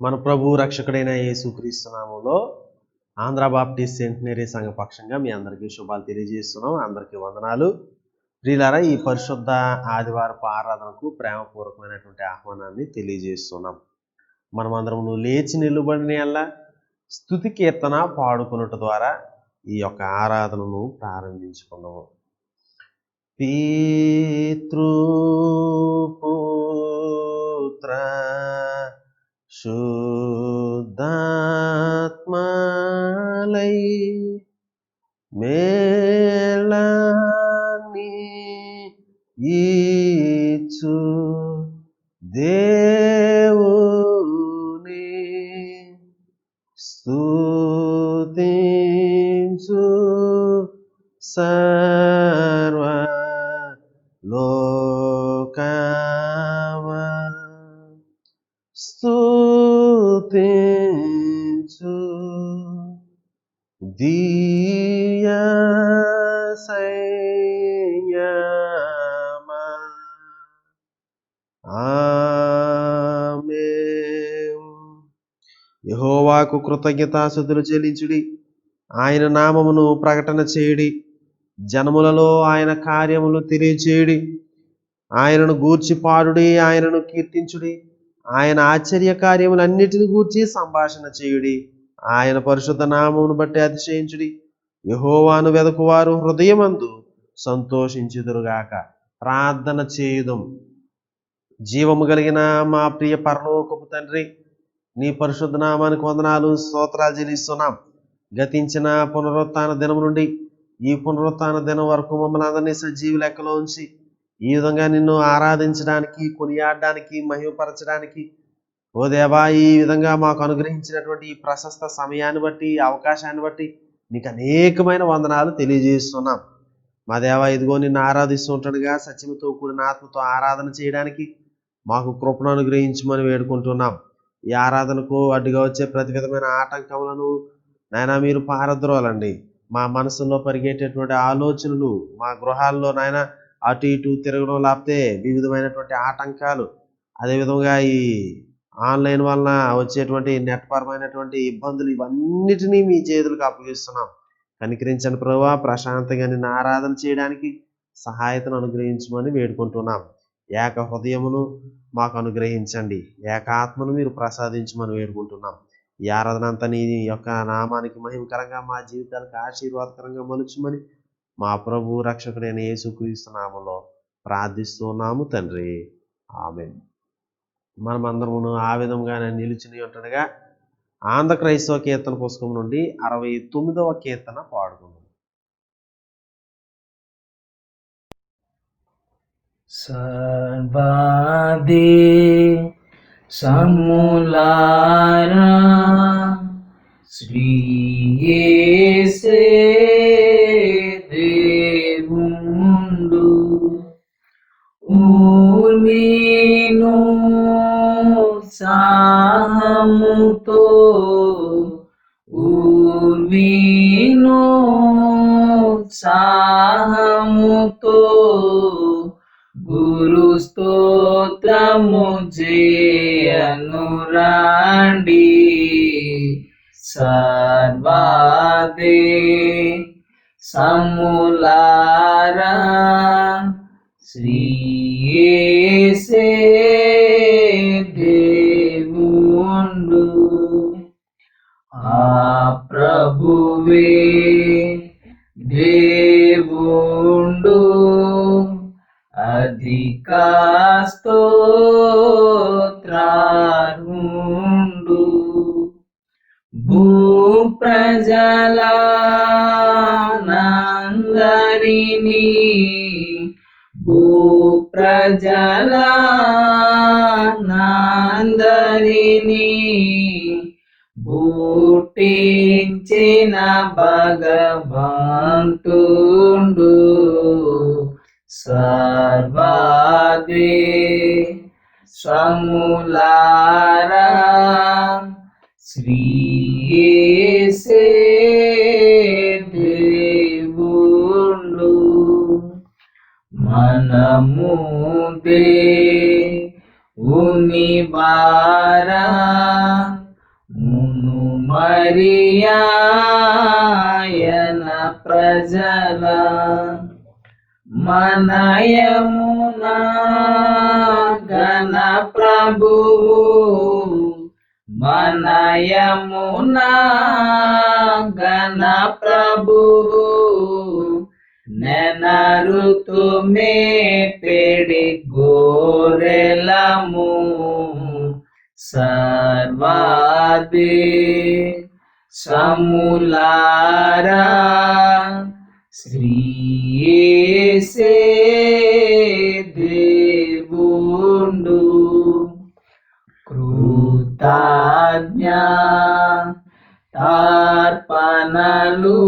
మన ప్రభు రక్షకుడైన యేసుక్రీస్తు నామములో ఆంధ్ర బాప్టిస్ట్ సెంటినరీ సంఘ పక్షంగా మీ అందరికీ శుభాలు తెలియజేస్తున్నాం. అందరికీ వందనాలు. ప్రియులారా, ఈ పరిశుద్ధ ఆదివారపు ఆరాధనకు ప్రేమపూర్వకమైనటువంటి ఆహ్వానాన్ని తెలియజేస్తున్నాం. మనమందరము లేచి నిలబడిన అలా స్తుతి కీర్తన పాడుకున్నట్టు ద్వారా ఈ యొక్క ఆరాధనను ప్రారంభించుకున్నాము. పితృపుత్ర శుద్ధాత్మలై మేళని ఈచు దేవుని స్తుతించు సర్వ లోకమా స్తుతించు దివ్య సంయమా. ఆమేన్. యెహోవాకు కృతజ్ఞతాస్తుతులు చెల్లించుడి, ఆయన నామమును ప్రకటన చేయుడి, జనములలో ఆయన కార్యములు తెలియచేయుడి. ఆయనను గూర్చి పాడుడి, ఆయనను కీర్తించుడి, ఆయన ఆశ్చర్య కార్యములన్నిటిని గూర్చి సంభాషణ చేయుడి, ఆయన పరిశుద్ధ నామమును బట్టి అతిశయించుడి. యెహోవాను వెదకువారు హృదయమందు సంతోషించుదురుగాక. ప్రార్థన చేయుదుం. జీవము కలిగిన మా ప్రియ పరలోకపు తండ్రి, నీ పరిశుద్ధ నామానికి వందనాలు, స్తోత్రాలు చెల్లిస్తున్నాం. గతించిన పునరుత్థాన దినం నుండి ఈ పునరుత్థాన దినం వరకు మమ్మల్ని అందరినీ సజీవ లెక్కలో ఉంచి ఈ విధంగా నిన్ను ఆరాధించడానికి, కొనియాడడానికి, మహిమపరచడానికి ఓ దేవా, ఈ విధంగా మాకు అనుగ్రహించినటువంటి ఈ ప్రశస్త సమయాన్ని బట్టి, అవకాశాన్ని బట్టి నీకు అనేకమైన వందనాలు తెలియజేస్తున్నాం. మా దేవా, ఇదిగో నిన్ను ఆరాధిస్తూ ఉంటాడుగా సత్యముతో కూడిన ఆత్మతో ఆరాధన చేయడానికి మాకు కృపను అనుగ్రహించమని వేడుకుంటున్నాం. ఈ ఆరాధనకు అడ్డుగా వచ్చే ప్రతి విధమైన ఆటంకములను నాయన మీరు పారద్రోలండి. మా మనసులో పరిగెట్టేటువంటి ఆలోచనలు, మా గృహాల్లో నాయన అటు ఇటు తిరగడం, లేకపోతే వివిధమైనటువంటి ఆటంకాలు, అదేవిధంగా ఈ ఆన్లైన్ వలన వచ్చేటువంటి నెట్పరమైనటువంటి ఇబ్బందులు, ఇవన్నిటినీ మీ చేతులకు అప్పగిస్తున్నాం. కనికరించండి ప్రభువా. ప్రశాంతంగా నిన్ను ఆరాధన చేయడానికి సహాయతను అనుగ్రహించమని వేడుకుంటున్నాం. ఏక హృదయమును మాకు అనుగ్రహించండి, ఏకాత్మను మీరు ప్రసాదించమని వేడుకుంటున్నాం. ఈ ఆరాధన అంతా నీ యొక్క నామానికి మహిమకరంగా, మా జీవితాలకు ఆశీర్వాదకరంగా మలుచుమని మా ప్రభు రక్షకుడైన యేసుక్రీస్తు నామములో ప్రార్థిస్తున్నాము తండ్రి. ఆమేన్. మనమందరము ఆ విధంగానే నిలిచిని ఉంటుండగా ఆంధ్ర క్రైస్తవ కీర్తన పుస్తకం నుండి 69వ కీర్తన పాడుకుందాం. సర్వాది సములారా శ్రీ యేసే దేవుండు ఊర్మిను సాహముతో సాహముతో గురు స్తోత్రము చేయను రాండి. సర్వాది సములారా శ్రీ యేసే దేవుండు ఆ ప్రభువే దేవుండు అధిక స్తోత్రార్హుండు. భూప్రజలందరినీ పుట్టించిన భగవంతుడు సర్వాది సములారా శ్రీ యేసే దేవుండు మనము దేవుని ఉనివారా మును మరియాయన ప్రజల మనయమునా గణ ప్రభువు మనయమునా గణ ప్రభువు నెనరుతు మే పెడి గోరెలము సర్వాది సములారా శ్రీయేసే దేవుండు కృతజ్ఞ తర్పణలు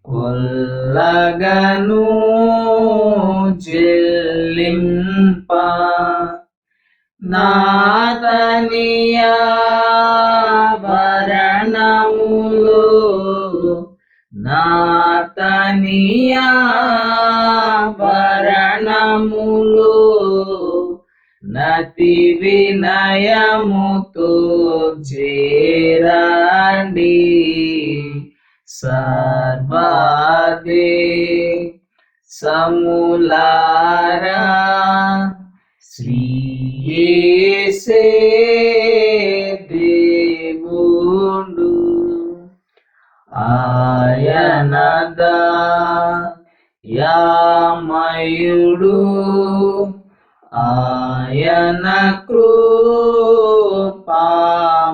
కొల్లగను చెల్లింప నాతనియా వరణములో నాతనియా వరణములో నతి వినయముతో చేరండి సర్వాదే సములారా శ్రీయేసే దేవుండు ఆయనదా యామయుడు ఆయన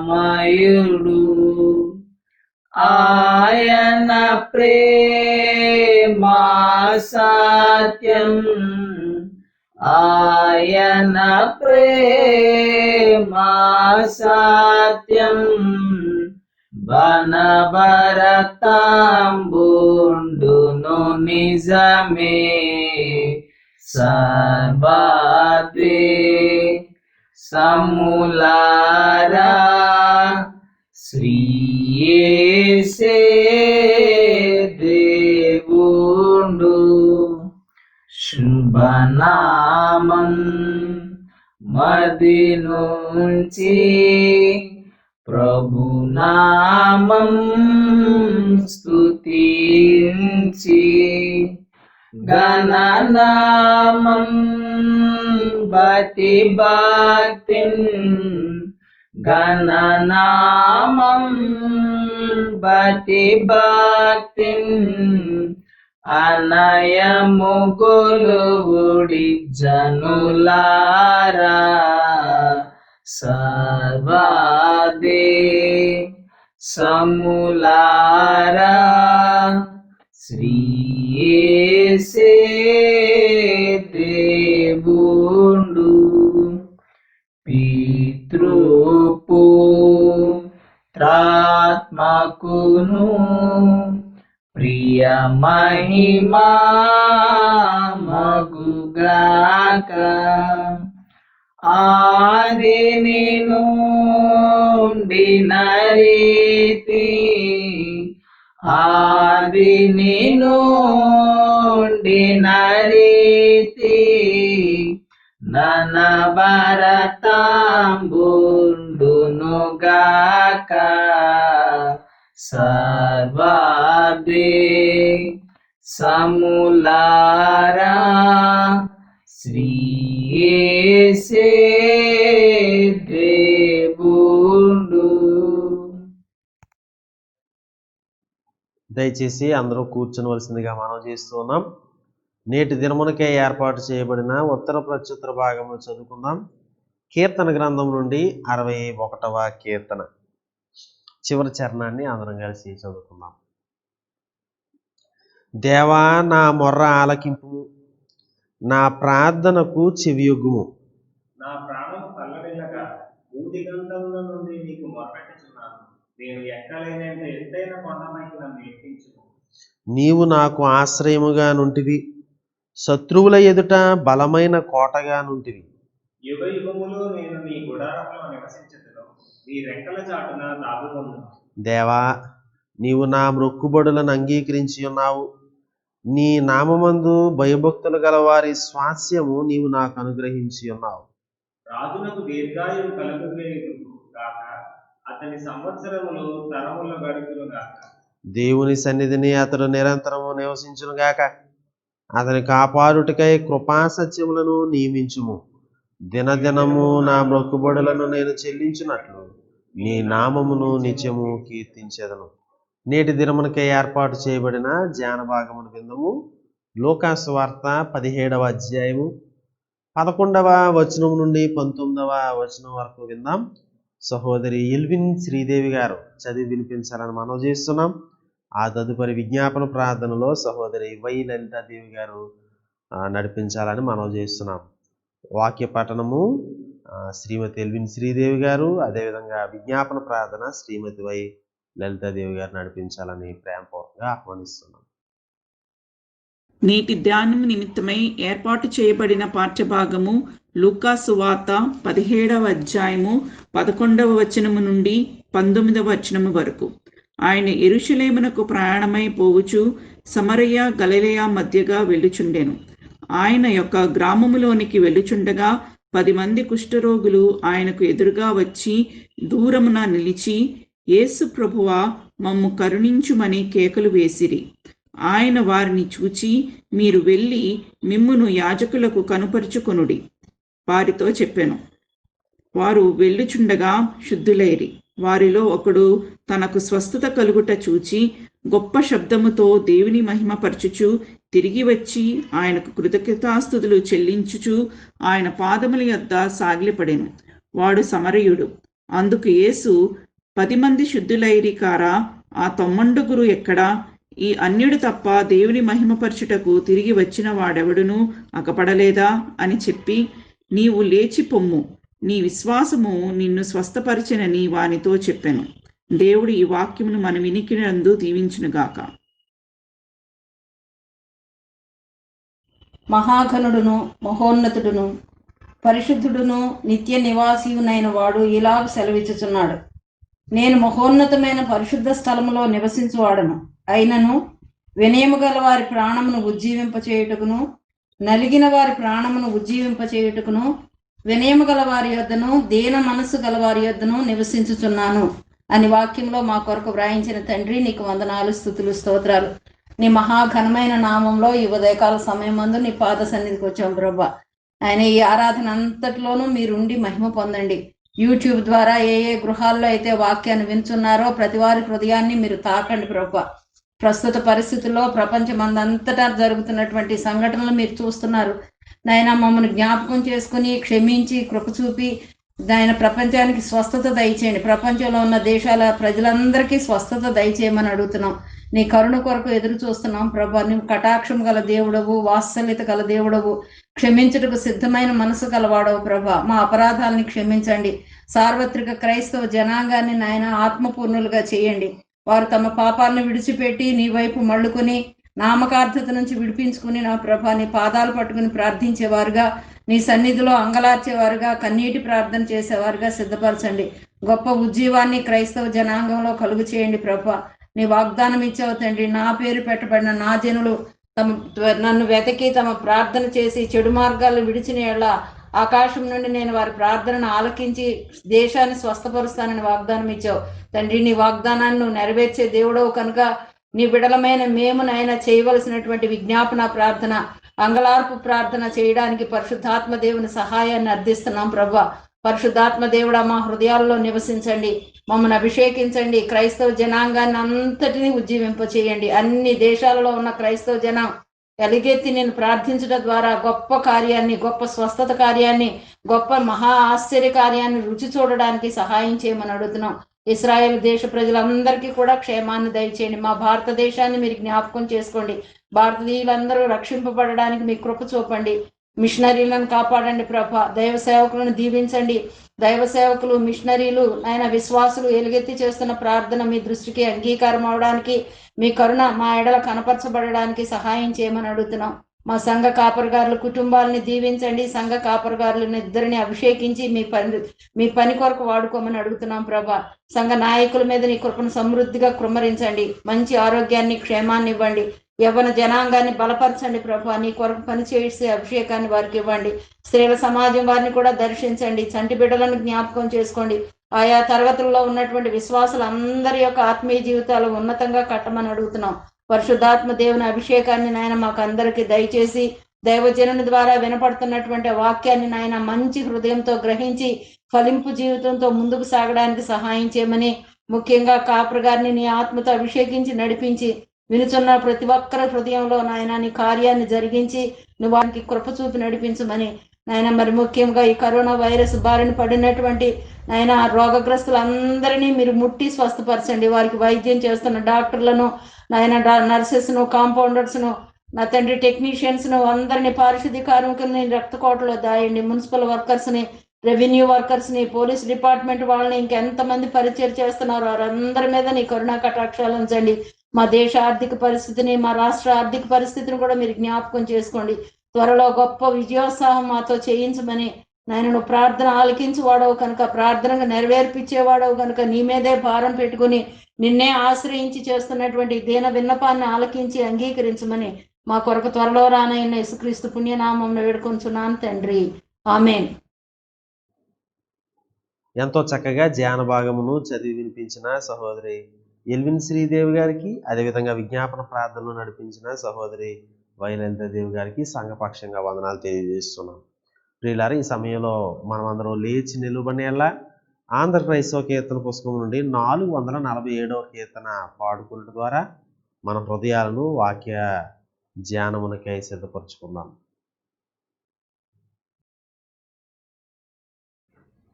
కృపామయుడు ఆయన ప్రేమా సత్యం ఆయన ప్రేమా సత్యం బనభరతాంబుండును నిజమే సర్వాదే సములారా శ్రీయేసే దేవుండు శుభనామం మది నుంచి ప్రభునామం స్తుతించి గణనామం భక్తి భక్తిన్ గణనామం భక్తి భక్తిన్ అనయము గొలువుడి జనులారా సర్వాదే సములారా శ్రీయేసే దేవుండు పితృపుత్రాత్మకును ప్రియ మహిమా మగుగాక ఆదిని నుండి నరీతి ఆదిని నుండి నరీతి ననభరతాంబుండునుగాక సర్వాదే సములారా శ్రీయేసే దేవుండు. దయచేసి అందరూ కూర్చునవలసిందిగా మనం చేస్తూ ఉన్నాం. నేటి దినమునకే ఏర్పాటు చేయబడిన ఉత్తర ప్రత్యుత్తర భాగమును చదువుకుందాం. కీర్తన గ్రంథం నుండి 61వ కీర్తన చివరి చరణాన్ని అందరం కలిసి చదువుకుందాం. దేవా, నా మొర్ర ఆలకింపు, నా ప్రార్థనకు చెవియొగ్గుము. నా ప్రాణము కల్లడిల్లగా భూదిగంధముల నుండి నీకు మొరపెట్టుచున్నాను. నేను ఎక్కలేనంత ఎత్తైన కొండపైకి నన్ను ఎక్కించుము. నీవు నాకు ఆశ్రయముగా నుంటివి, శత్రువుల ఎదుట బలమైన కోటగా నుంటివి. యుగ యుగములు నేను నీ గుడారంలో నివసించుదును, నీ రెక్కల చాటున దాగుకొందును. దేవా, నీవు నా మ్రొక్కుబడులను అంగీకరించి ఉన్నావు. నీ నామమందు భయభక్తులు గల వారి స్వాస్యము నీవు నాకు అనుగ్రహించి ఉన్నావు. రాజునకు దీర్ఘాయువు కలుగును గాక, అతని సంవత్సరములు తరముల గడుపును గాక. దేవుని సన్నిధిని అతడు నిరంతరము నివసించును గాక. అతని కాపాడుటకై కృపా సత్యములను నియమించుము. దినదినము నా మొక్కుబడులను నేను చెల్లించున్నట్లు నీ నామమును నిత్యము కీర్తించెదను. నేటి దినమునకై ఏర్పాటు చేయబడిన ధ్యాన భాగమును విందుము. లూకాసు వార్త 17వ అధ్యాయము 11వ వచనం నుండి 19వ వచనం వరకు విందాం. సహోదరి ఎల్విన్ శ్రీదేవి గారు చదివి వినిపించాలని మనవి చేస్తున్నాం. ఆ తదుపరి విజ్ఞాపన ప్రార్థనలో సహోదరి వై లలితాదేవి గారు నడిపించాలని మనవి చేస్తున్నాం. వాక్య పఠనము శ్రీమతి ఎల్విన్ శ్రీదేవి గారు, అదేవిధంగా విజ్ఞాపన ప్రార్థన శ్రీమతి వై లలితాదేవి గారు నడిపించాలని ప్రేమపూర్వకంగా ఆహ్వానిస్తున్నాం. నేటి ధ్యానం నిమిత్తమై ఏర్పాటు చేయబడిన పాఠ్యభాగము లూకాసు వార్త 17వ అధ్యాయము 11వ వచనము నుండి 19వ వచనము వరకు. ఆయన యెరూషలేమునకు ప్రయాణమై పోవుచు సమరయ గలిలయ మధ్యగా వెళ్ళుచుండెను. ఆయన యొక్క గ్రామములోనికి వెళ్ళుచుండగా 10 మంది కుష్ఠరోగులు ఆయనకు ఎదురుగా వచ్చి దూరమున నిలిచి, యేసు ప్రభువా, మమ్ము కరుణించుమని కేకలు వేసిరి. ఆయన వారిని చూచి, మీరు వెళ్ళి మిమ్మును యాజకులకు కనుపరుచుకొనుడి వారితో చెప్పెను. వారు వెళ్ళుచుండగా శుద్ధులైరి. వారిలో ఒకడు తనకు స్వస్థత కలుగుట చూచి గొప్ప శబ్దముతో దేవుని మహిమపరచుచు తిరిగి వచ్చి ఆయనకు కృతజ్ఞతాస్తుతులు చెల్లించుచు ఆయన పాదముల యొద్ద సాగిలపడెను. వాడు సమరయుడు. అందుకు యేసు, 10 మంది శుద్ధులైరి కారా? ఆ 90 ఎక్కడా? ఈ అన్యుడు తప్ప దేవుని మహిమపరచుటకు తిరిగి వచ్చిన వాడెవడునూ అగపడలేదా అని చెప్పి, నీవు లేచి పొమ్ము, నీ విశ్వాసము నిన్ను స్వస్థపరిచెనని వానితో చెప్పెను. దేవుడు ఈ వాక్యమును మన వినికినందు దీవించునుగాక. మహాఘనుడును మహోన్నతుడును పరిశుద్ధుడును నిత్య నివాసియునైన వాడు ఇలాగ సెలవిచ్చుచున్నాడు. నేను మహోన్నతమైన పరిశుద్ధ స్థలములో నివసించువాడను. అయినను వినయము గల వారి ప్రాణమును ఉజ్జీవింపచేయుటకును, నలిగిన వారి ప్రాణమును ఉజ్జీవింపచేయుటకును, వినయము గల వారి యొద్దను దీన మనస్సు గల వారి యొద్దను నివసించుచున్నాను అని వాక్యంలో మా కొరకు వ్రాయించిన తండ్రి, నీకు వందనాలు, స్తుతులు, స్తోత్రాలు. నీ మహాఘనమైన నామంలో ఈ ఉదయకాల సమయం మందు నీ పాద సన్నిధికి వచ్చాం ప్రభా. ఆయన ఈ ఆరాధన అంతటిలోనూ మీరుండి మహిమ పొందండి. యూట్యూబ్ ద్వారా ఏ గృహాల్లో అయితే వాక్యాన్ని వింటున్నారో ప్రతి వారి హృదయాన్ని మీరు తాకండి ప్రభా. ప్రస్తుత పరిస్థితుల్లో ప్రపంచమందంతటా జరుగుతున్నటువంటి సంఘటనలు మీరు చూస్తున్నారు నాయన. మమ్మల్ని జ్ఞాపకం చేసుకుని క్షమించి కృప చూపి ఆయన ప్రపంచానికి స్వస్థత దయచేయండి. ప్రపంచంలో ఉన్న దేశాల ప్రజలందరికీ స్వస్థత దయచేయమని అడుగుతున్నాం. నీ కరుణ కొరకు ఎదురు చూస్తున్నాం ప్రభా. నువ్వు కటాక్షం గల దేవుడవు, వాత్సల్యత గల దేవుడవు, క్షమించుటకు సిద్ధమైన మనసు గలవాడవు ప్రభా. మా అపరాధాలని క్షమించండి. సార్వత్రిక క్రైస్తవ జనాంగాన్ని నాయన ఆత్మపూర్ణులుగా చేయండి. వారు తమ పాపాలను విడిచిపెట్టి నీ వైపు మళ్ళుకొని నామకార్థత నుంచి విడిపించుకుని నా ప్రభా నీ పాదాలు పట్టుకుని ప్రార్థించేవారుగా, నీ సన్నిధిలో అంగలార్చేవారుగా, కన్నీటి ప్రార్థన చేసేవారుగా సిద్ధపరచండి. గొప్ప ఉజ్జీవాన్ని క్రైస్తవ జనాంగంలో కలుగు చేయండి ప్రభా. నీ వాగ్దానం ఇచ్చావు తండ్రి. నా పేరు పెట్టబడిన నా జనులు నన్ను వెతకి తమ ప్రార్థన చేసి చెడు మార్గాలను విడిచిన యెడల ఆకాశం నుండి నేను వారి ప్రార్థనను ఆలకించి దేశాన్ని స్వస్థపరుస్తానని వాగ్దానం ఇచ్చావు తండ్రి. నీ వాగ్దానాన్ని నువ్వు నెరవేర్చే దేవుడవు కనుక నీ బిడలమైన మేము నాయన చేయవలసినటువంటి విజ్ఞాపన ప్రార్థన, అంగలార్పు ప్రార్థన చేయడానికి పరిశుద్ధాత్మ దేవుని సహాయాన్ని అర్థిస్తున్నాం ప్రభా. పరిశుద్ధాత్మ దేవుడా, మా హృదయాల్లో నివసించండి, మమ్మల్ని అభిషేకించండి. క్రైస్తవ జనాంగాన్ని అంతటినీ ఉజ్జీవింపచేయండి. అన్ని దేశాలలో ఉన్న క్రైస్తవ జనం ఎలుగెత్తి నేను ప్రార్థించడం ద్వారా గొప్ప కార్యాన్ని, గొప్ప స్వస్థత కార్యాన్ని, గొప్ప మహా ఆశ్చర్య కార్యాన్ని రుచి చూడడానికి సహాయం చేయమని అడుగుతున్నాం. ఇశ్రాయేల్ దేశ ప్రజలందరికీ కూడా క్షేమాన్ని దయచేయండి. మా భారతదేశాన్ని మీరు జ్ఞాపకం చేసుకోండి. భారతీయులందరూ రక్షింపబడడానికి మీ కృప చూపండి. మిషనరీలను కాపాడండి ప్రభా. దైవ సేవకులను దీవించండి. దైవ సేవకులు, మిషనరీలు, ఆయన విశ్వాసులు ఎలుగెత్తి చేస్తున్న ప్రార్థన మీ దృష్టికి అంగీకారం అవడానికి, మీ కరుణ మా ఎడల కనపరచబడడానికి సహాయం చేయమని అడుగుతున్నాం. మా సంఘ కాపరిగారుల కుటుంబాలని దీవించండి. సంఘ కాపరిగారులను ఇద్దరిని అభిషేకించి మీ పని కొరకు వాడుకోమని అడుగుతున్నాం ప్రభా. సంఘ నాయకుల మీద నీ కృపను సమృద్ధిగా కృమ్మరించండి. మంచి ఆరోగ్యాన్ని, క్షేమాన్ని ఇవ్వండి. యవ్వన జనాంగాన్ని బలపరచండి ప్రభా. నీ కొరకు పని చేసే అభిషేకాన్ని వారికి ఇవ్వండి. స్త్రీల సమాజం వారిని కూడా దర్శించండి. చంటి బిడ్డలను జ్ఞాపకం చేసుకోండి. ఆయా తరగతుల్లో ఉన్నటువంటి విశ్వాసులందరి యొక్క ఆత్మీయ జీవితాలు ఉన్నతంగా కట్టమని అడుగుతున్నాం. పరిశుద్ధాత్మ దేవుని అభిషేకాన్ని నాయన మాకు అందరికీ దయచేసి దైవజనుని ద్వారా వినపడుతున్నటువంటి వాక్యాన్ని నాయన మంచి హృదయంతో గ్రహించి ఫలింపు జీవితంతో ముందుకు సాగడానికి సహాయం చేయమని, ముఖ్యంగా కాపురు గారిని నీ ఆత్మతో అభిషేకించి నడిపించి వినుచున్న ప్రతి ఒక్కరి హృదయంలో నాయన నీ కార్యాన్ని జరిగించి నువ్వు వారికి కృప చూపి నడిపించమని నాయన, మరి ముఖ్యంగా ఈ కరోనా వైరస్ బారిన పడినటువంటి నాయన రోగగ్రస్తులందరినీ మీరు ముట్టి స్వస్థపరచండి. వారికి వైద్యం చేస్తున్న డాక్టర్లను నాయన, నర్సెస్ను, కాంపౌండర్స్ను, నా తండ్రి టెక్నీషియన్స్ను అందరినీ, పారిశుద్ధ్య కార్మికుల్ని రక్తకోటలో దాయండి. మున్సిపల్ వర్కర్స్ని, రెవెన్యూ వర్కర్స్ని, పోలీస్ డిపార్ట్మెంట్ వాళ్ళని, ఇంకెంతమంది పరిచయం చేస్తున్నారు వారందరి మీద నీ కరుణా కటాక్షాలు ఉంచండి. మా దేశ ఆర్థిక పరిస్థితిని, మా రాష్ట్ర ఆర్థిక పరిస్థితిని కూడా మీరు జ్ఞాపకం చేసుకోండి. త్వరలో గొప్ప విజయోత్సాహం మాతో చేయించమని నాయన, నువ్వు ప్రార్థన ఆలకించేవాడవు కనుక, ప్రార్థనగా నెరవేర్పించేవాడవు కనుక నీ మీదే భారం పెట్టుకుని నిన్నే ఆశ్రయించి చేస్తున్నటువంటి దీన విన్నపాన్ని ఆలకించి అంగీకరించమని మా కొరకు త్వరలో రానైన యేసుక్రీస్తు పుణ్యనామంలో వేడుకొంచున్నాను తండ్రి, ఆమేన్. ఎంతో చక్కగా ధ్యాన భాగమును చదివి వినిపించిన సహోదరి ఎల్విన్ శ్రీదేవి గారికి, అదేవిధంగా విజ్ఞాపన ప్రార్థనలు నడిపించిన సహోదరి వైలలితాదేవి గారికి సంఘపక్షంగా వందనాలు తెలియజేస్తున్నాం. ప్రియులారా, ఈ సమయంలో మనమందరం లేచి నిలువబడేలా ఆంధ్ర క్రైస్తవ కీర్తన పుస్తకం నుండి 447వ కీర్తన పాడుకున్న ద్వారా మన హృదయాలను వాక్య ధ్యానమునకై సిద్ధపరచుకుందాం.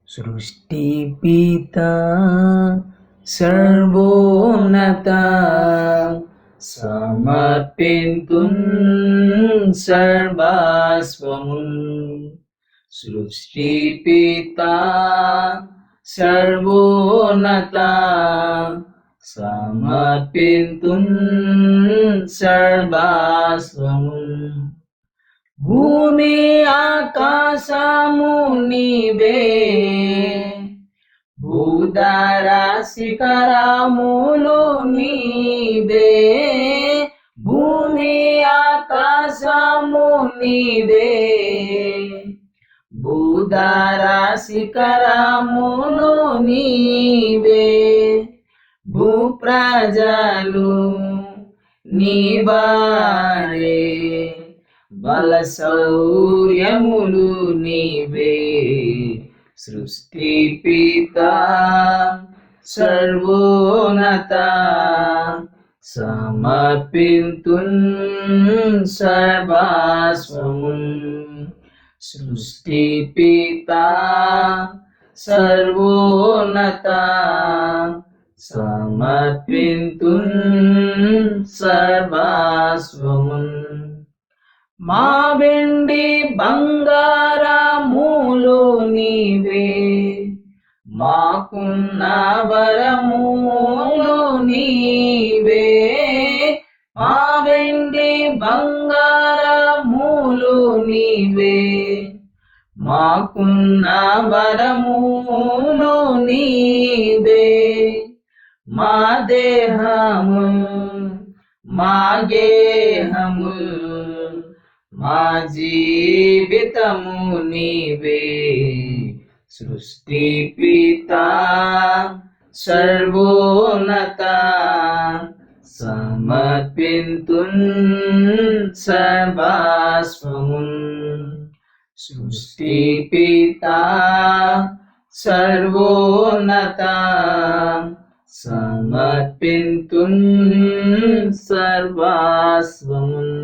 సృష్టి పిత సర్వోన్నత సమర్పింతున్ సర్వస్వమున్. సృష్టి పిత సర్వోన్నత సమర్పింతున్ సర్వస్వమున్. భూమి ఆకాశము నీవే, భూధర శిఖరములు నీవే. భూమి ఆకాశము నీవే, భూధర శిఖరములు నీవే. భూప్రజలు నీవారే, బల శౌర్యములు నీవే. సృష్టి పిత సర్వోన్నత సమర్పింతున్ సర్వస్వమున్. సృష్టి పిత సర్వోన్నత సమర్పింతున్ సర్వస్వమున్. మా వెండి బంగారములు నీవే, మాకున్న వరములు నీవే. మా వెండి బంగారములు నీవే, మాకున్న వరములు నీవే. మా దేహము మా గేహము మా జీవితము నీవే. సృష్టి పిత సర్వోన్నత సమర్పింతున్ సర్వస్వమున్. సృష్టి పిత సర్వోన్నత సమర్పింతున్ సర్వస్వమున్.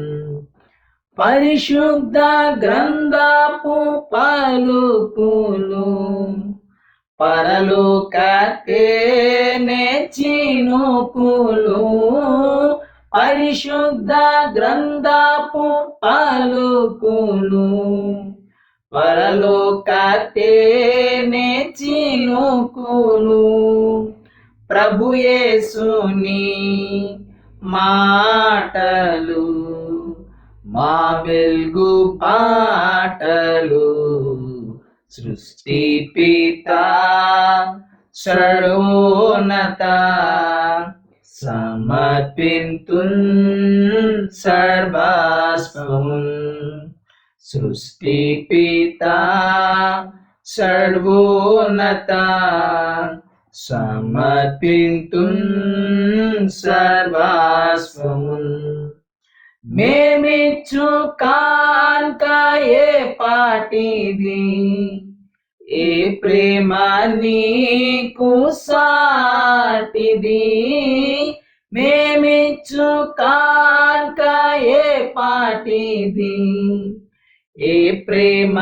పరిశుద్ధ గ్రంథపు పలుకులు పరలోకకే చినుకులు. పరిశుద్ధ గ్రంథపు పలుకులు పరలోకకే చినుకులు. ప్రభు యేసుని మాటలు మా వెల్గు పాటలు. సృష్టి పిత సర్వోన్నత సమర్పింతున్ సర్వస్వమున్ సృష్టి పిత సర్వోన్నత సమర్పింతున్ సర్వస్వమున్ మేమిచ్చు కాంత ఏ పాటిది ఏ ప్రేమ నీకు సాటిది మేమిచ్చు కాంత ఏ పాటిది ఏ ప్రేమ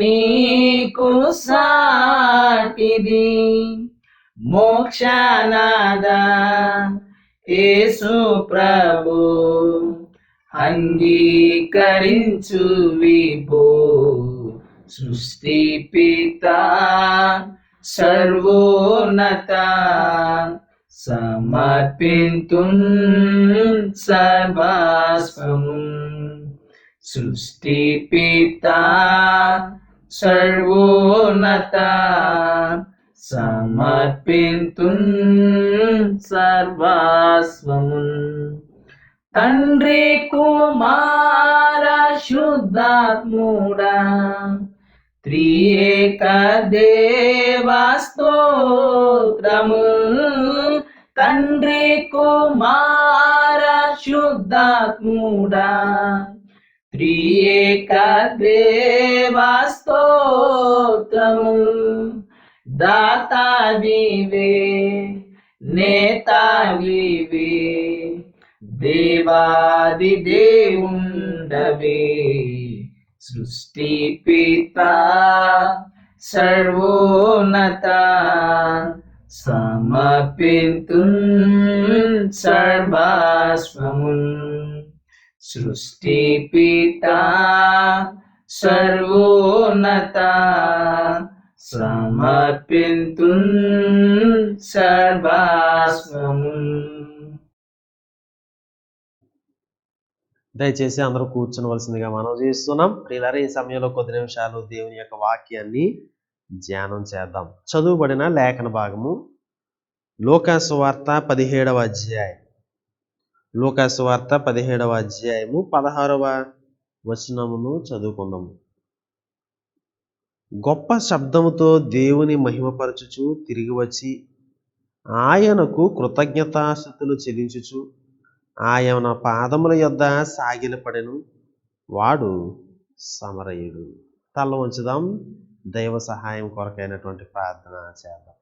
నీకు సాటిది మోక్షనాద యేసు ప్రభు అంగీకరించు విభో సృష్టి పిత సర్వోన్నత సమర్పింతున్ సర్వస్వమున్ సృష్టి పిత సర్వోన్నత సమర్పింతున్ సర్వస్వమున్ తండ్రి కుమార శుద్ధాత్ముడా త్రియేక దేవా స్తోత్రము తండ్రి కుమార శుద్ధాత్ముడా త్రియేక దేవా స్తోత్రము దాతా వివే నేతా వివే దేవాది దేవుండవే సృష్టి పిత సర్వోన్నత సమర్పింతున్ సర్వస్వమున్ సృష్టి పిత సర్వోన్నత సమర్పింతున్ సర్వస్వమున్. దయచేసి అందరూ కూర్చునవలసిందిగా మనం చేస్తున్నాం. ప్రియులారా, ఈ సమయంలో కొద్ది నిమిషాలు దేవుని యొక్క వాక్యాన్ని ధ్యానం చేద్దాం. చదువుబడిన లేఖన భాగము లూకాసు వార్త 17వ అధ్యాయం. లూకాసు వార్త 17వ అధ్యాయము 16వ వచనమును చదువుకుందాము. గొప్ప శబ్దముతో దేవుని మహిమపరచుచు తిరిగి వచ్చి ఆయనకు కృతజ్ఞతాస్తుతులు చెల్లించుచు ఆయన పాదముల యొద్ద సాగిలపడెను. వాడు సమరయుడు. తల వంచుదాం. దైవ సహాయం కొరకైనటువంటి ప్రార్థన చేద్దాం.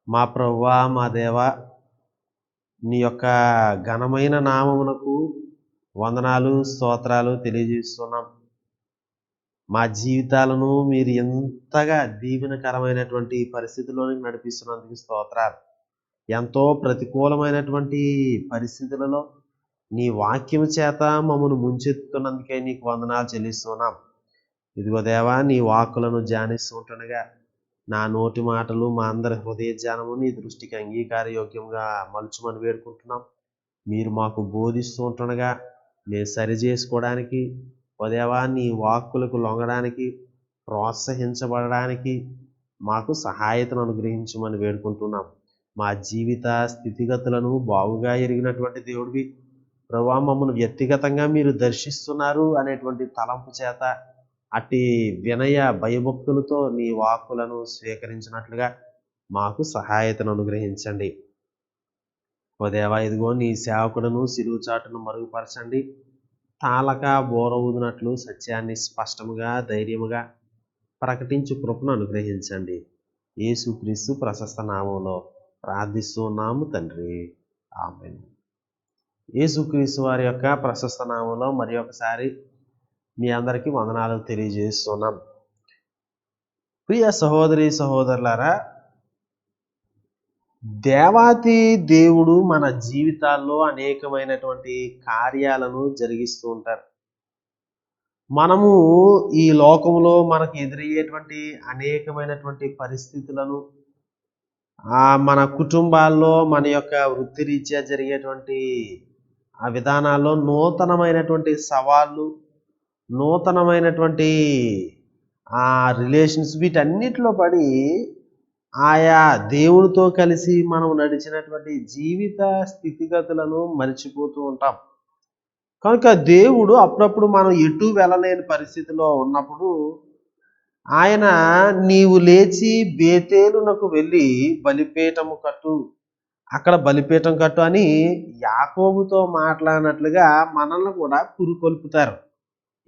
మా ప్రభువా, మా దేవా, నీ యొక్క ఘనమైన నామమునకు వందనాలు స్తోత్రాలు తెలియజేస్తున్నాం. మా జీవితాలను మీరు ఎంతగా దీవెనకరమైనటువంటి పరిస్థితుల్లోనికి నడిపిస్తున్నందుకు స్తోత్రాలు. ఎంతో ప్రతికూలమైనటువంటి పరిస్థితులలో నీ వాక్యము చేత మమ్మల్ని ముంచెత్తుతున్నందుకే నీకు వందనాలు చెల్లిస్తున్నాం. ఇదిగో దేవా, నీ వాక్కులను ధ్యానిస్తూ ఉంటుండగా నా నోటి మాటలు మా అందరి హృదయ ధ్యానము నీ దృష్టికి అంగీకారయోగ్యంగా మలుచుమని వేడుకుంటున్నాం. మీరు మాకు బోధిస్తూ ఉంటుండగా మేము సరి చేసుకోవడానికి, ఓ దేవా, నీ వాక్కులకు లొంగడానికి, ప్రోత్సహించబడడానికి మాకు సహాయతను అనుగ్రహించమని వేడుకుంటున్నాం. మా జీవిత స్థితిగతులను బాగుగా ఎరిగినటువంటి దేవుడివి ప్రభువా, మమ్మల్ని వ్యక్తిగతంగా మీరు దర్శిస్తున్నారు అనేటువంటి తలంపు చేత అట్టి వినయ భయభక్తులతో నీ వాక్కులను స్వీకరించినట్లుగా మాకు సహాయతను అనుగ్రహించండి. ఓ దేవా, ఇదిగో నీ సేవకుడును సిలువు చాటును మరుగుపరచండి. తాళక బోర ఊదినట్లు సత్యాన్ని స్పష్టముగా ధైర్యముగా ప్రకటించు కృపను అనుగ్రహించండి. యేసుక్రీస్తు ప్రశస్త నామంలో ప్రార్థిస్తున్నాము తండ్రి, ఆమేన్. యేసుక్రీస్తు వారి యొక్క ప్రశస్త నామంలో మరి ఒకసారి మీ అందరికీ వందనాలు తెలియజేస్తున్నాం. ప్రియ సహోదరి సహోదరులారా, దేవాతి దేవుడు మన జీవితాల్లో అనేకమైనటువంటి కార్యాలను జరిగిస్తూ ఉంటారు. మనము ఈ లోకంలో మనకు ఎదురయ్యేటువంటి అనేకమైనటువంటి పరిస్థితులను, మన కుటుంబాల్లో మన యొక్క వృత్తిరీత్యా జరిగేటువంటి ఆ విధానాల్లో నూతనమైనటువంటి సవాళ్ళు, నూతనమైనటువంటి రిలేషన్స్, వీటన్నిటిలో పడి ఆయా దేవునితో కలిసి మనం నడిచినటువంటి జీవిత స్థితిగతులను మర్చిపోతూ ఉంటాం. కనుక దేవుడు అప్పుడప్పుడు మనం ఎటు వెళ్ళలేని పరిస్థితిలో ఉన్నప్పుడు ఆయన నీవు లేచి బేతేలునకు వెళ్ళి బలిపీఠము కట్టు, అక్కడ బలిపీఠం కట్టు అని యాకోబుతో మాట్లాడినట్లుగా మనల్ని కూడా పురుకొల్పుతారు.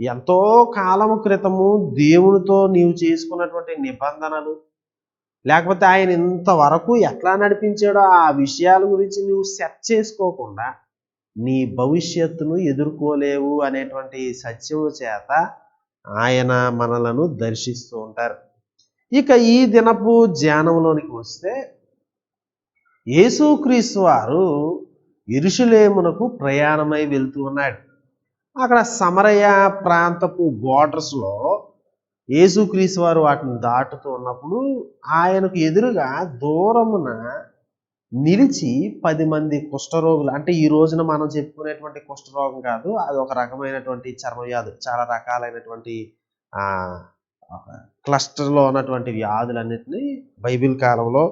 ఎంతో కాలము క్రితము దేవునితో నీవు చేసుకున్నటువంటి నిబంధనలు, లేకపోతే ఆయన ఇంతవరకు ఎట్లా నడిపించాడో ఆ విషయాల గురించి నువ్వు సెట్ చేసుకోకుండా నీ భవిష్యత్తును ఎదుర్కోలేవు అనేటువంటి సత్యము చేత ఆయన మనలను దర్శిస్తూ ఉంటారు. ఇక ఈ దినపు ధ్యానంలోనికి వస్తే, యేసుక్రీస్తు వారు యెరూషలేమునకు ప్రయాణమై వెళ్తూ ఉన్నాడు. అక్కడ సమరయ ప్రాంతపు బోర్డర్స్లో యేసుక్రీస్తు వారు వాటిని దాటుతూ ఉన్నప్పుడు ఆయనకు ఎదురుగా దూరమున నిలిచి 10 మంది కుష్ఠరోగులు, అంటే ఈ రోజున మనం చెప్పుకునేటువంటి కుష్ఠరోగం కాదు, అది ఒక రకమైనటువంటి చర్మవ్యాధి. చాలా రకాలైనటువంటి క్లస్టర్లో ఉన్నటువంటి వ్యాధులన్నింటినీ బైబిల్ కాలంలో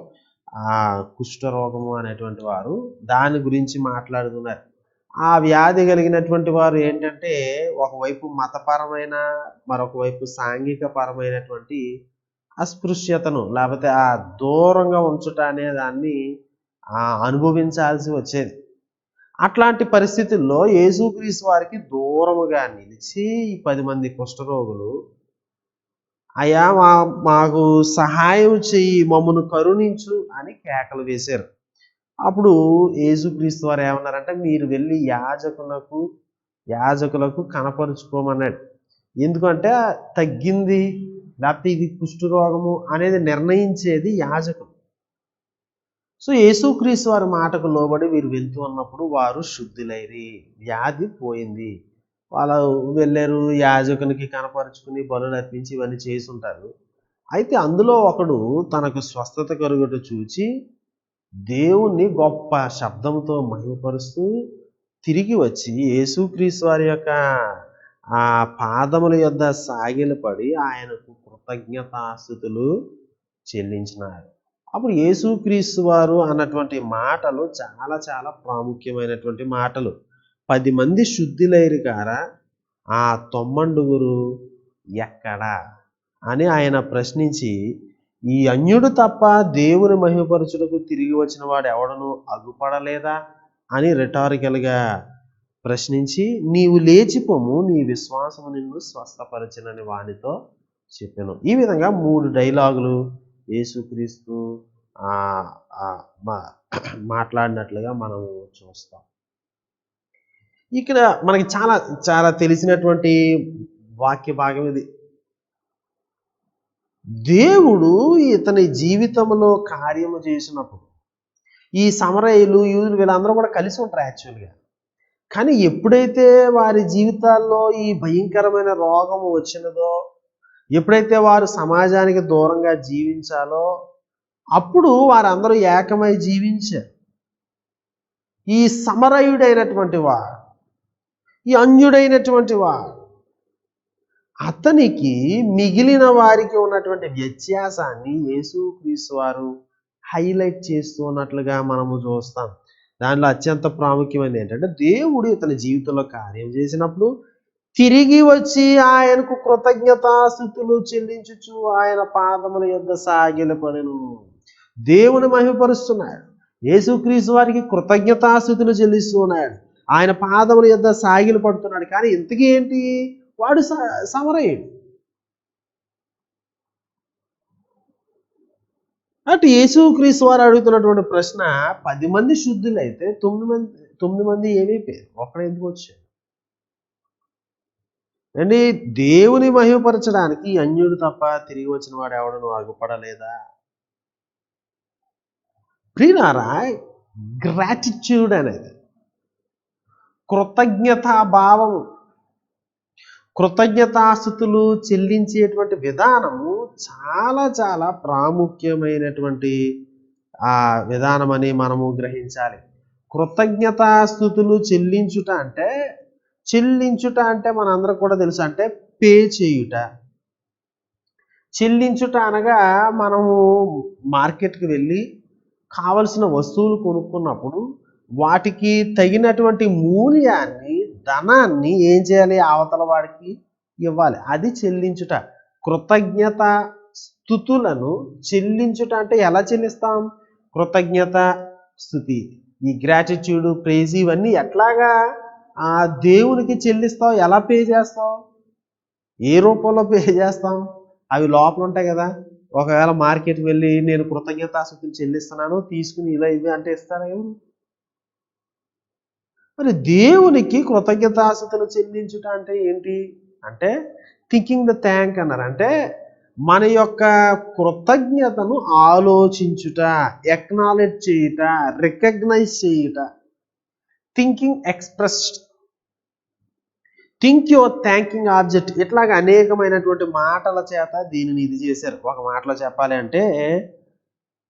కుష్ఠరోగము అనేటువంటి వారు దాని గురించి మాట్లాడుతున్నారు. ఆ వ్యాధి కలిగినటువంటి వారు ఏంటంటే, ఒకవైపు మతపరమైన, మరొక వైపు సాంఘిక పరమైనటువంటి అస్పృశ్యతను, లేకపోతే ఆ దూరంగా ఉంచుట అనే దాన్ని అనుభవించాల్సి వచ్చేది. అట్లాంటి పరిస్థితుల్లో యేసుక్రీస్తు వారికి దూరముగా నిలిచి ఈ 10 మంది కుష్ఠరోగులు, అయ్యా మాకు సహాయం చెయ్యి, మమ్మను కరుణించు అని కేకలు వేశారు. అప్పుడు యేసుక్రీస్తు వారు ఏమన్నారంటే, మీరు వెళ్ళి యాజకులకు కనపరుచుకోమన్నాడు. ఎందుకంటే తగ్గింది లేకపోతే ఇది కుష్ఠరోగము అనేది నిర్ణయించేది యాజకులు. సో యేసుక్రీస్తు వారి మాటకు లోబడి వీరు వెళ్తూ ఉన్నప్పుడు వారు శుద్ధులైరి, వ్యాధి పోయింది. వాళ్ళు వెళ్ళారు, యాజకునికి కనపరుచుకుని బలులు అర్పించి ఇవన్నీ చేసుంటారు. అయితే అందులో ఒకడు తనకు స్వస్థత కలుగుట చూచి దేవుణ్ణి గొప్ప శబ్దంతో మహిమపరుస్తూ తిరిగి వచ్చి యేసుక్రీస్తు వారి యొక్క ఆ పాదముల యొద్ద సాగిలపడి ఆయనకు కృతజ్ఞతాస్తుతులు చెల్లించినారు. అప్పుడు యేసుక్రీస్తు వారు అన్నటువంటి మాటలు చాలా చాలా ప్రాముఖ్యమైనటువంటి మాటలు. 10 మంది శుద్ధులైరు కారా, ఆ 90 ఎక్కడా అని ఆయన ప్రశ్నించి, ఈ అన్యుడు తప్ప దేవుని మహిమపరచుటకు తిరిగి వచ్చిన వాడు ఎవడను అగుపడలేదా అని రిటారికల్గా ప్రశ్నించి, నీవు లేచిపోము, నీ విశ్వాసము నిన్ను స్వస్థపరచినని వానితో చెప్పాను. ఈ విధంగా 3 డైలాగులు యేసుక్రీస్తు మాట్లాడినట్లుగా మనం చూస్తాం. ఇక్కడ మనకి చాలా చాలా తెలిసినటువంటి వాక్య భాగం ఇది. దేవుడు ఇతని జీవితంలో కార్యము చేసినప్పుడు ఈ సమరయులు, యూదులు వీళ్ళందరూ కూడా కలిసి ఉంటారు యాక్చువల్గా. కానీ ఎప్పుడైతే వారి జీవితాల్లో ఈ భయంకరమైన రోగం వచ్చినదో, ఎప్పుడైతే వారు సమాజానికి దూరంగా జీవించాలో, అప్పుడు వారందరూ ఏకమై జీవించారు. ఈ సమరయుడైనటువంటి వాడు, ఈ అన్యుడైనటువంటి వాడు, అతనికి మిగిలిన వారికి ఉన్నటువంటి వ్యత్యాసాన్ని యేసుక్రీస్తు వారు హైలైట్ చేస్తూ ఉన్నట్లుగా మనము చూస్తాం. దానిలో అత్యంత ప్రాముఖ్యమైనది ఏంటంటే, దేవుడు ఇతని జీవితంలో కార్యం చేసినప్పుడు తిరిగి వచ్చి ఆయనకు కృతజ్ఞతాస్తుతులు చెల్లించుచు ఆయన పాదముల యొద్ద సాగిలపడెను. దేవుని మహిమపరుస్తున్నాడు, యేసుక్రీస్తు వారికి కృతజ్ఞతాస్తుతులు చెల్లిస్తూ ఉన్నాడు, ఆయన పాదముల యొద్ద సాగిలు పడుతున్నాడు. కానీ ఇంతకీ ఏంటి, వాడు సమరయుడు. అటు యేసుక్రీస్తు వారు అడుగుతున్నటువంటి ప్రశ్న, 10 మంది శుద్ధులైతే 9 మంది ఏమైపోయారు, ఒక్కడ ఎందుకు వచ్చారు అండి? దేవుని మహిమపరచడానికి అన్యుడు తప్ప తిరిగి వచ్చిన వాడు ఎవడను అగుపడలేదా? ప్రియులారా, గ్రాటిట్యూడ్ అనేది, కృతజ్ఞతాభావము, కృతజ్ఞతాస్తుతులు చెల్లించేటువంటి విధానము చాలా చాలా ప్రాముఖ్యమైనటువంటి విధానం అని మనము గ్రహించాలి. కృతజ్ఞతాస్తుతులు చెల్లించుట అంటే మనందరం కూడా తెలుసు, అంటే పే చేయుట. చెల్లించుట అనగా మనము మార్కెట్కి వెళ్ళి కావలసిన వస్తువులు కొనుక్కున్నప్పుడు వాటికి తగినటువంటి మూల్యాన్ని, ధనాన్ని ఏం చేయాలి? అవతల వాడికి ఇవ్వాలి. అది చెల్లించుట. కృతజ్ఞత స్తుతులను చెల్లించుట అంటే ఎలా చెల్లిస్తాం? కృతజ్ఞత స్తుతి, ఈ గ్రాటిట్యూడ్, ప్రైజ్ ఇవన్నీ ఎట్లాగా ఆ దేవునికి చెల్లిస్తావు? ఎలా పే చేస్తావు? ఏ రూపంలో పే చేస్తాం? అవి లోపల ఉంటాయి కదా. ఒకవేళ మార్కెట్కి వెళ్ళి నేను కృతజ్ఞతాస్తుతులు చెల్లిస్తున్నాను, తీసుకుని ఇలా ఇవి అంటే ఇస్తారా ఎవరు? మరి దేవునికి కృతజ్ఞతాస్తుతులు చెల్లించుట అంటే ఏంటి అంటే థింకింగ్ ద థ్యాంక్ అన్నారు. అంటే మన యొక్క కృతజ్ఞతను ఆలోచించుట, ఎక్నాలెడ్జ్ చేయుట, రికగ్నైజ్ చేయుట. Thinking expressed, think your thanking object. ఇట్లాగా అనేకమైనటువంటి మాటల చేత దీనిని ఇది చేశారు. ఒక మాటలో చెప్పాలి అంటే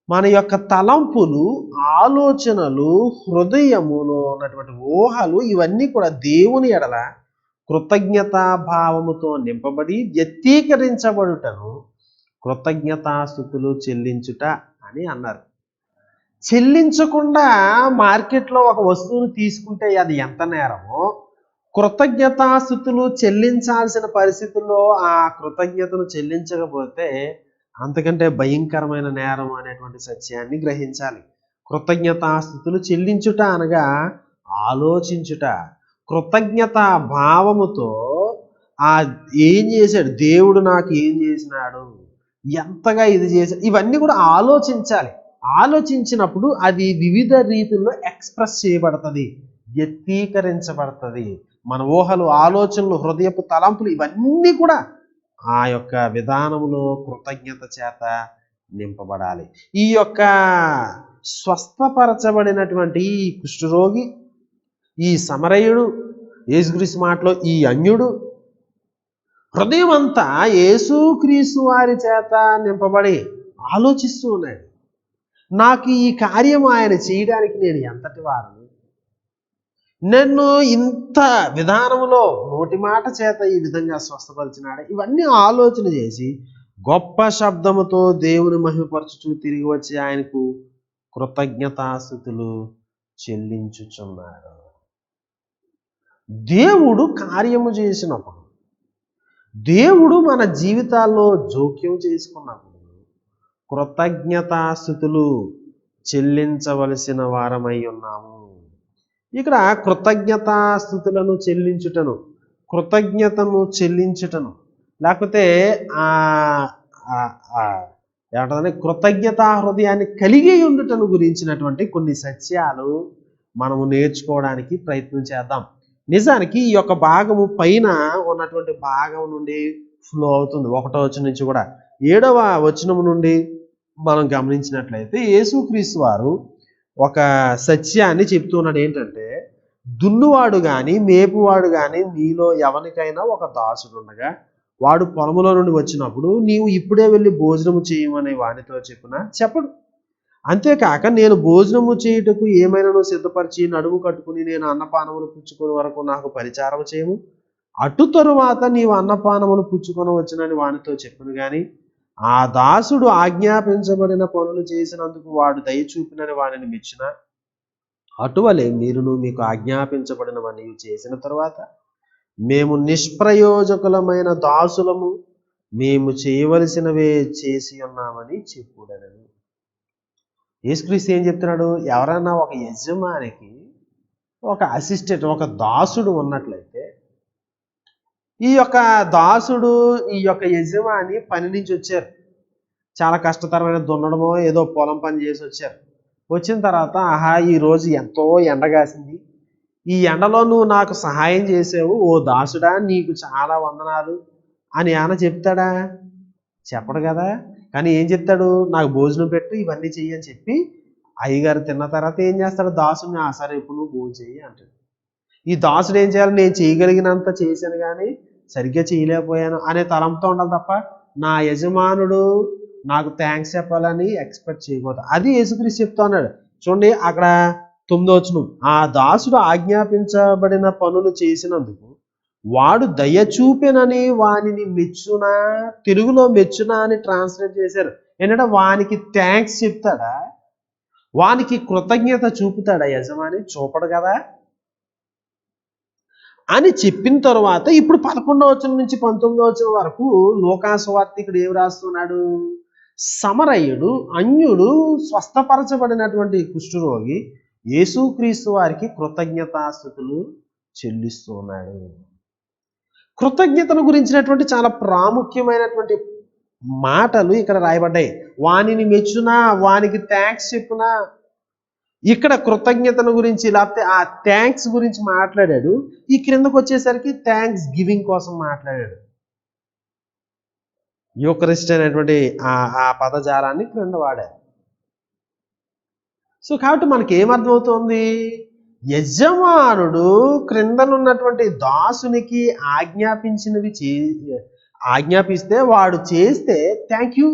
మన యొక్క తలంపులు, ఆలోచనలు, హృదయములో ఉన్నటువంటి ఊహలు ఇవన్నీ కూడా దేవుని ఎడల కృతజ్ఞతా భావముతో నింపబడి వ్యక్తీకరించబడుటను కృతజ్ఞతాస్తుతులు చెల్లించుట అని అన్నారు. చెల్లించకుండా మార్కెట్లో ఒక వస్తువును తీసుకుంటే అది ఎంత నేరమో, కృతజ్ఞతాస్తుతులు చెల్లించాల్సిన పరిస్థితుల్లో ఆ కృతజ్ఞతను చెల్లించకపోతే అంతకంటే భయంకరమైన నేరం అనేటువంటి సత్యాన్ని గ్రహించాలి. కృతజ్ఞతాస్తుతులు చెల్లించుట అనగా ఆలోచించుట, కృతజ్ఞత భావముతో ఏం చేశాడు దేవుడు, నాకు ఏం చేసినాడు, ఎంతగా ఇది చేశాడు, ఇవన్నీ కూడా ఆలోచించాలి. ఆలోచించినప్పుడు అది వివిధ రీతుల్లో ఎక్స్ప్రెస్ చేయబడుతుంది, వ్యక్తీకరించబడుతుంది. మన ఊహలు, ఆలోచనలు, హృదయపు తలంపులు ఇవన్నీ కూడా ఆ యొక్క విధానంలో కృతజ్ఞత చేత నింపబడాలి. ఈ యొక్క స్వస్థపరచబడినటువంటి ఈ కుష్ఠరోగి, ఈ సమరయుడు, యేసుక్రీస్తు మాటలో ఈ అన్యుడు హృదయం అంతా యేసుక్రీస్తు వారి చేత నింపబడి ఆలోచిస్తూ ఉన్నాడు. నాకు ఈ కార్యం ఆయన చేయడానికి నేను ఎంతటి వారను, నన్ను ఇంత విధానంలో నోటి మాట చేత ఈ విధంగా స్వస్థపరిచినాడు. ఇవన్నీ ఆలోచన చేసి గొప్ప శబ్దముతో దేవుని మహిమపరచుచూ తిరిగి వచ్చి ఆయనకు కృతజ్ఞతాస్తుతులు చెల్లించుచున్నాడు. దేవుడు కార్యము చేసినప్పుడు, దేవుడు మన జీవితాల్లో జోక్యం చేసుకున్నప్పుడు కృతజ్ఞతాస్తుతులు చెల్లించవలసిన వారమై ఉన్నాము. ఇక్కడ కృతజ్ఞతాస్తుతులను చెల్లించుటను, కృతజ్ఞతను చెల్లించుటను, లేకపోతే ఏమంటుందంటే కృతజ్ఞతా హృదయాన్ని కలిగి ఉండుటను గురించినటువంటి కొన్ని సత్యాలు మనము నేర్చుకోవడానికి ప్రయత్నం చేద్దాం. నిజానికి ఈ యొక్క భాగము పైన ఉన్నటువంటి భాగం నుండి ఫ్లో అవుతుంది. 1వ వచనం నుంచి కూడా 7వ వచనం నుండి మనం గమనించినట్లయితే యేసుక్రీస్తు వారు ఒక సత్యాన్ని చెప్తున్నాడు. ఏంటంటే, దున్నువాడు కానీ మేపువాడు కానీ మీలో ఎవరికైనా ఒక దాసుడు ఉండగా వాడు పొలములో నుండి వచ్చినప్పుడు నీవు ఇప్పుడే వెళ్ళి భోజనము చేయమని వానితో చెప్పడు. అంతేకాక నేను భోజనము చేయుటకు ఏమైనా సిద్ధపరిచి నడుము కట్టుకుని నేను అన్నపానములు పుచ్చుకునే వరకు నాకు పరిచారం చేయము. అటు తరువాత నీవు అన్నపానములు పుచ్చుకొని వచ్చినని వానితో చెప్పును గాని ఆ దాసుడు ఆజ్ఞాపించబడిన పనులు చేసినందుకు వాడు దయ చూపినని వానిని మెచ్చిన అటువలే మీరును మీకు ఆజ్ఞాపించబడినవన్నీ చేసిన తరువాత మేము నిష్ప్రయోజకులమైన దాసులము, మేము చేయవలసినవే చేసి ఉన్నామని చెప్పుడనని. యేసుక్రీస్తు ఏం చెప్తున్నాడు? ఎవరైనా ఒక యజమానికి ఒక అసిస్టెంట్, ఒక దాసుడు ఉన్నట్లయితే ఈ యొక్క దాసుడు, ఈ యొక్క యజమాని పని నుంచి వచ్చారు, చాలా కష్టతరమైన దున్నడమో ఏదో పొలం పని చేసి వచ్చారు. వచ్చిన తర్వాత ఈరోజు ఎంతో ఎండగాసింది, ఈ ఎండలో నువ్వు నాకు సహాయం చేసావు ఓ దాసుడా, నీకు చాలా వందనాలు అని ఆయన చెప్తాడా? చెప్పడు కదా. కానీ ఏం చెప్తాడు? నాకు భోజనం పెట్టు, ఇవన్నీ చెయ్యి అని చెప్పి అయ్యగారు తిన్న తర్వాత ఏం చేస్తాడు? దాసుని సరే ఇప్పుడు నువ్వు భోజనం చెయ్యి అంటాడు. ఈ దాసుడు ఏం చేయాలి? నేను చేయగలిగినంత చేశాను కానీ సరిగ్గా చేయలేకపోయాను అనే తలంతో ఉండాలి తప్ప నా యజమానుడు నాకు థ్యాంక్స్ చెప్పాలని ఎక్స్పెక్ట్ చేయకూడదు. అది యేసుక్రీస్తు చెప్తా ఉన్నాడు. చూడండి అక్కడ 9వ వచనం, ఆ దాసుడు ఆజ్ఞాపించబడిన పనులు చేసినందుకు వాడు దయ చూపెనని వానిని మెచ్చునా, తెలుగులో మెచ్చునా అని ట్రాన్స్లేట్ చేశారు. ఏంటంటే వానికి థ్యాంక్స్ చెప్తాడా, వానికి కృతజ్ఞత చూపుతాడా యజమాని? చూపడు కదా అని చెప్పిన తర్వాత ఇప్పుడు 11వ వచనం నుంచి 19వ వచనం వరకు లూకా సువార్తికుడు ఏం రాస్తున్నాడు? సమరయుడు, అన్యుడు, స్వస్థపరచబడినటువంటి కుష్ఠరోగి యేసుక్రీస్తు వారికి కృతజ్ఞతాస్తుతులు చెల్లిస్తున్నాడు. కృతజ్ఞతను గురించినటువంటి చాలా ప్రాముఖ్యమైనటువంటి మాటలు ఇక్కడ రాయబడ్డాయి. వానిని మెచ్చునా, వానికి థ్యాంక్స్ చెప్పునా. ఇక్కడ కృతజ్ఞతను గురించి లేకపోతే ఆ థ్యాంక్స్ గురించి మాట్లాడాడు. ఈ క్రిందకు వచ్చేసరికి థ్యాంక్స్ గివింగ్ కోసం మాట్లాడాడు. యూకరిస్ట్ అనేటువంటి ఆ పదజాలాన్ని క్రింద వాడారు. సో కాబట్టి మనకి ఏమర్థమవుతోంది? యజమానుడు క్రిందనున్నటువంటి దాసునికి ఆజ్ఞాపిస్తే వాడు చేస్తే థ్యాంక్ యూ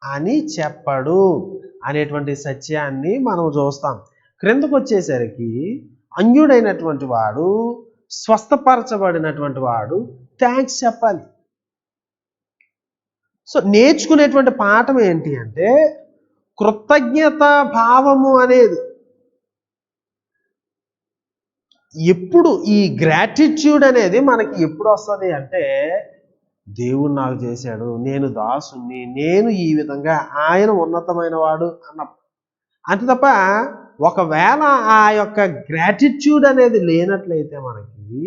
అని చెప్పడు అనేటువంటి సత్యాన్ని మనం చూస్తాం. క్రిందకు వచ్చేసరికి అన్యుడైనటువంటి వాడు, స్వస్థపరచబడినటువంటి వాడు థ్యాంక్స్ చెప్పాలి. సో నేర్చుకునేటువంటి పాఠం ఏంటి అంటే కృతజ్ఞత భావము అనేది ఎప్పుడు, ఈ గ్రాటిట్యూడ్ అనేది మనకి ఎప్పుడు వస్తుంది అంటే దేవుడు నాకు చేశాడు, నేను దాసుని, నేను ఈ విధంగా, ఆయన ఉన్నతమైన వాడు అంతే తప్ప ఒకవేళ ఆ యొక్క గ్రాటిట్యూడ్ అనేది లేనట్లయితే, మనకి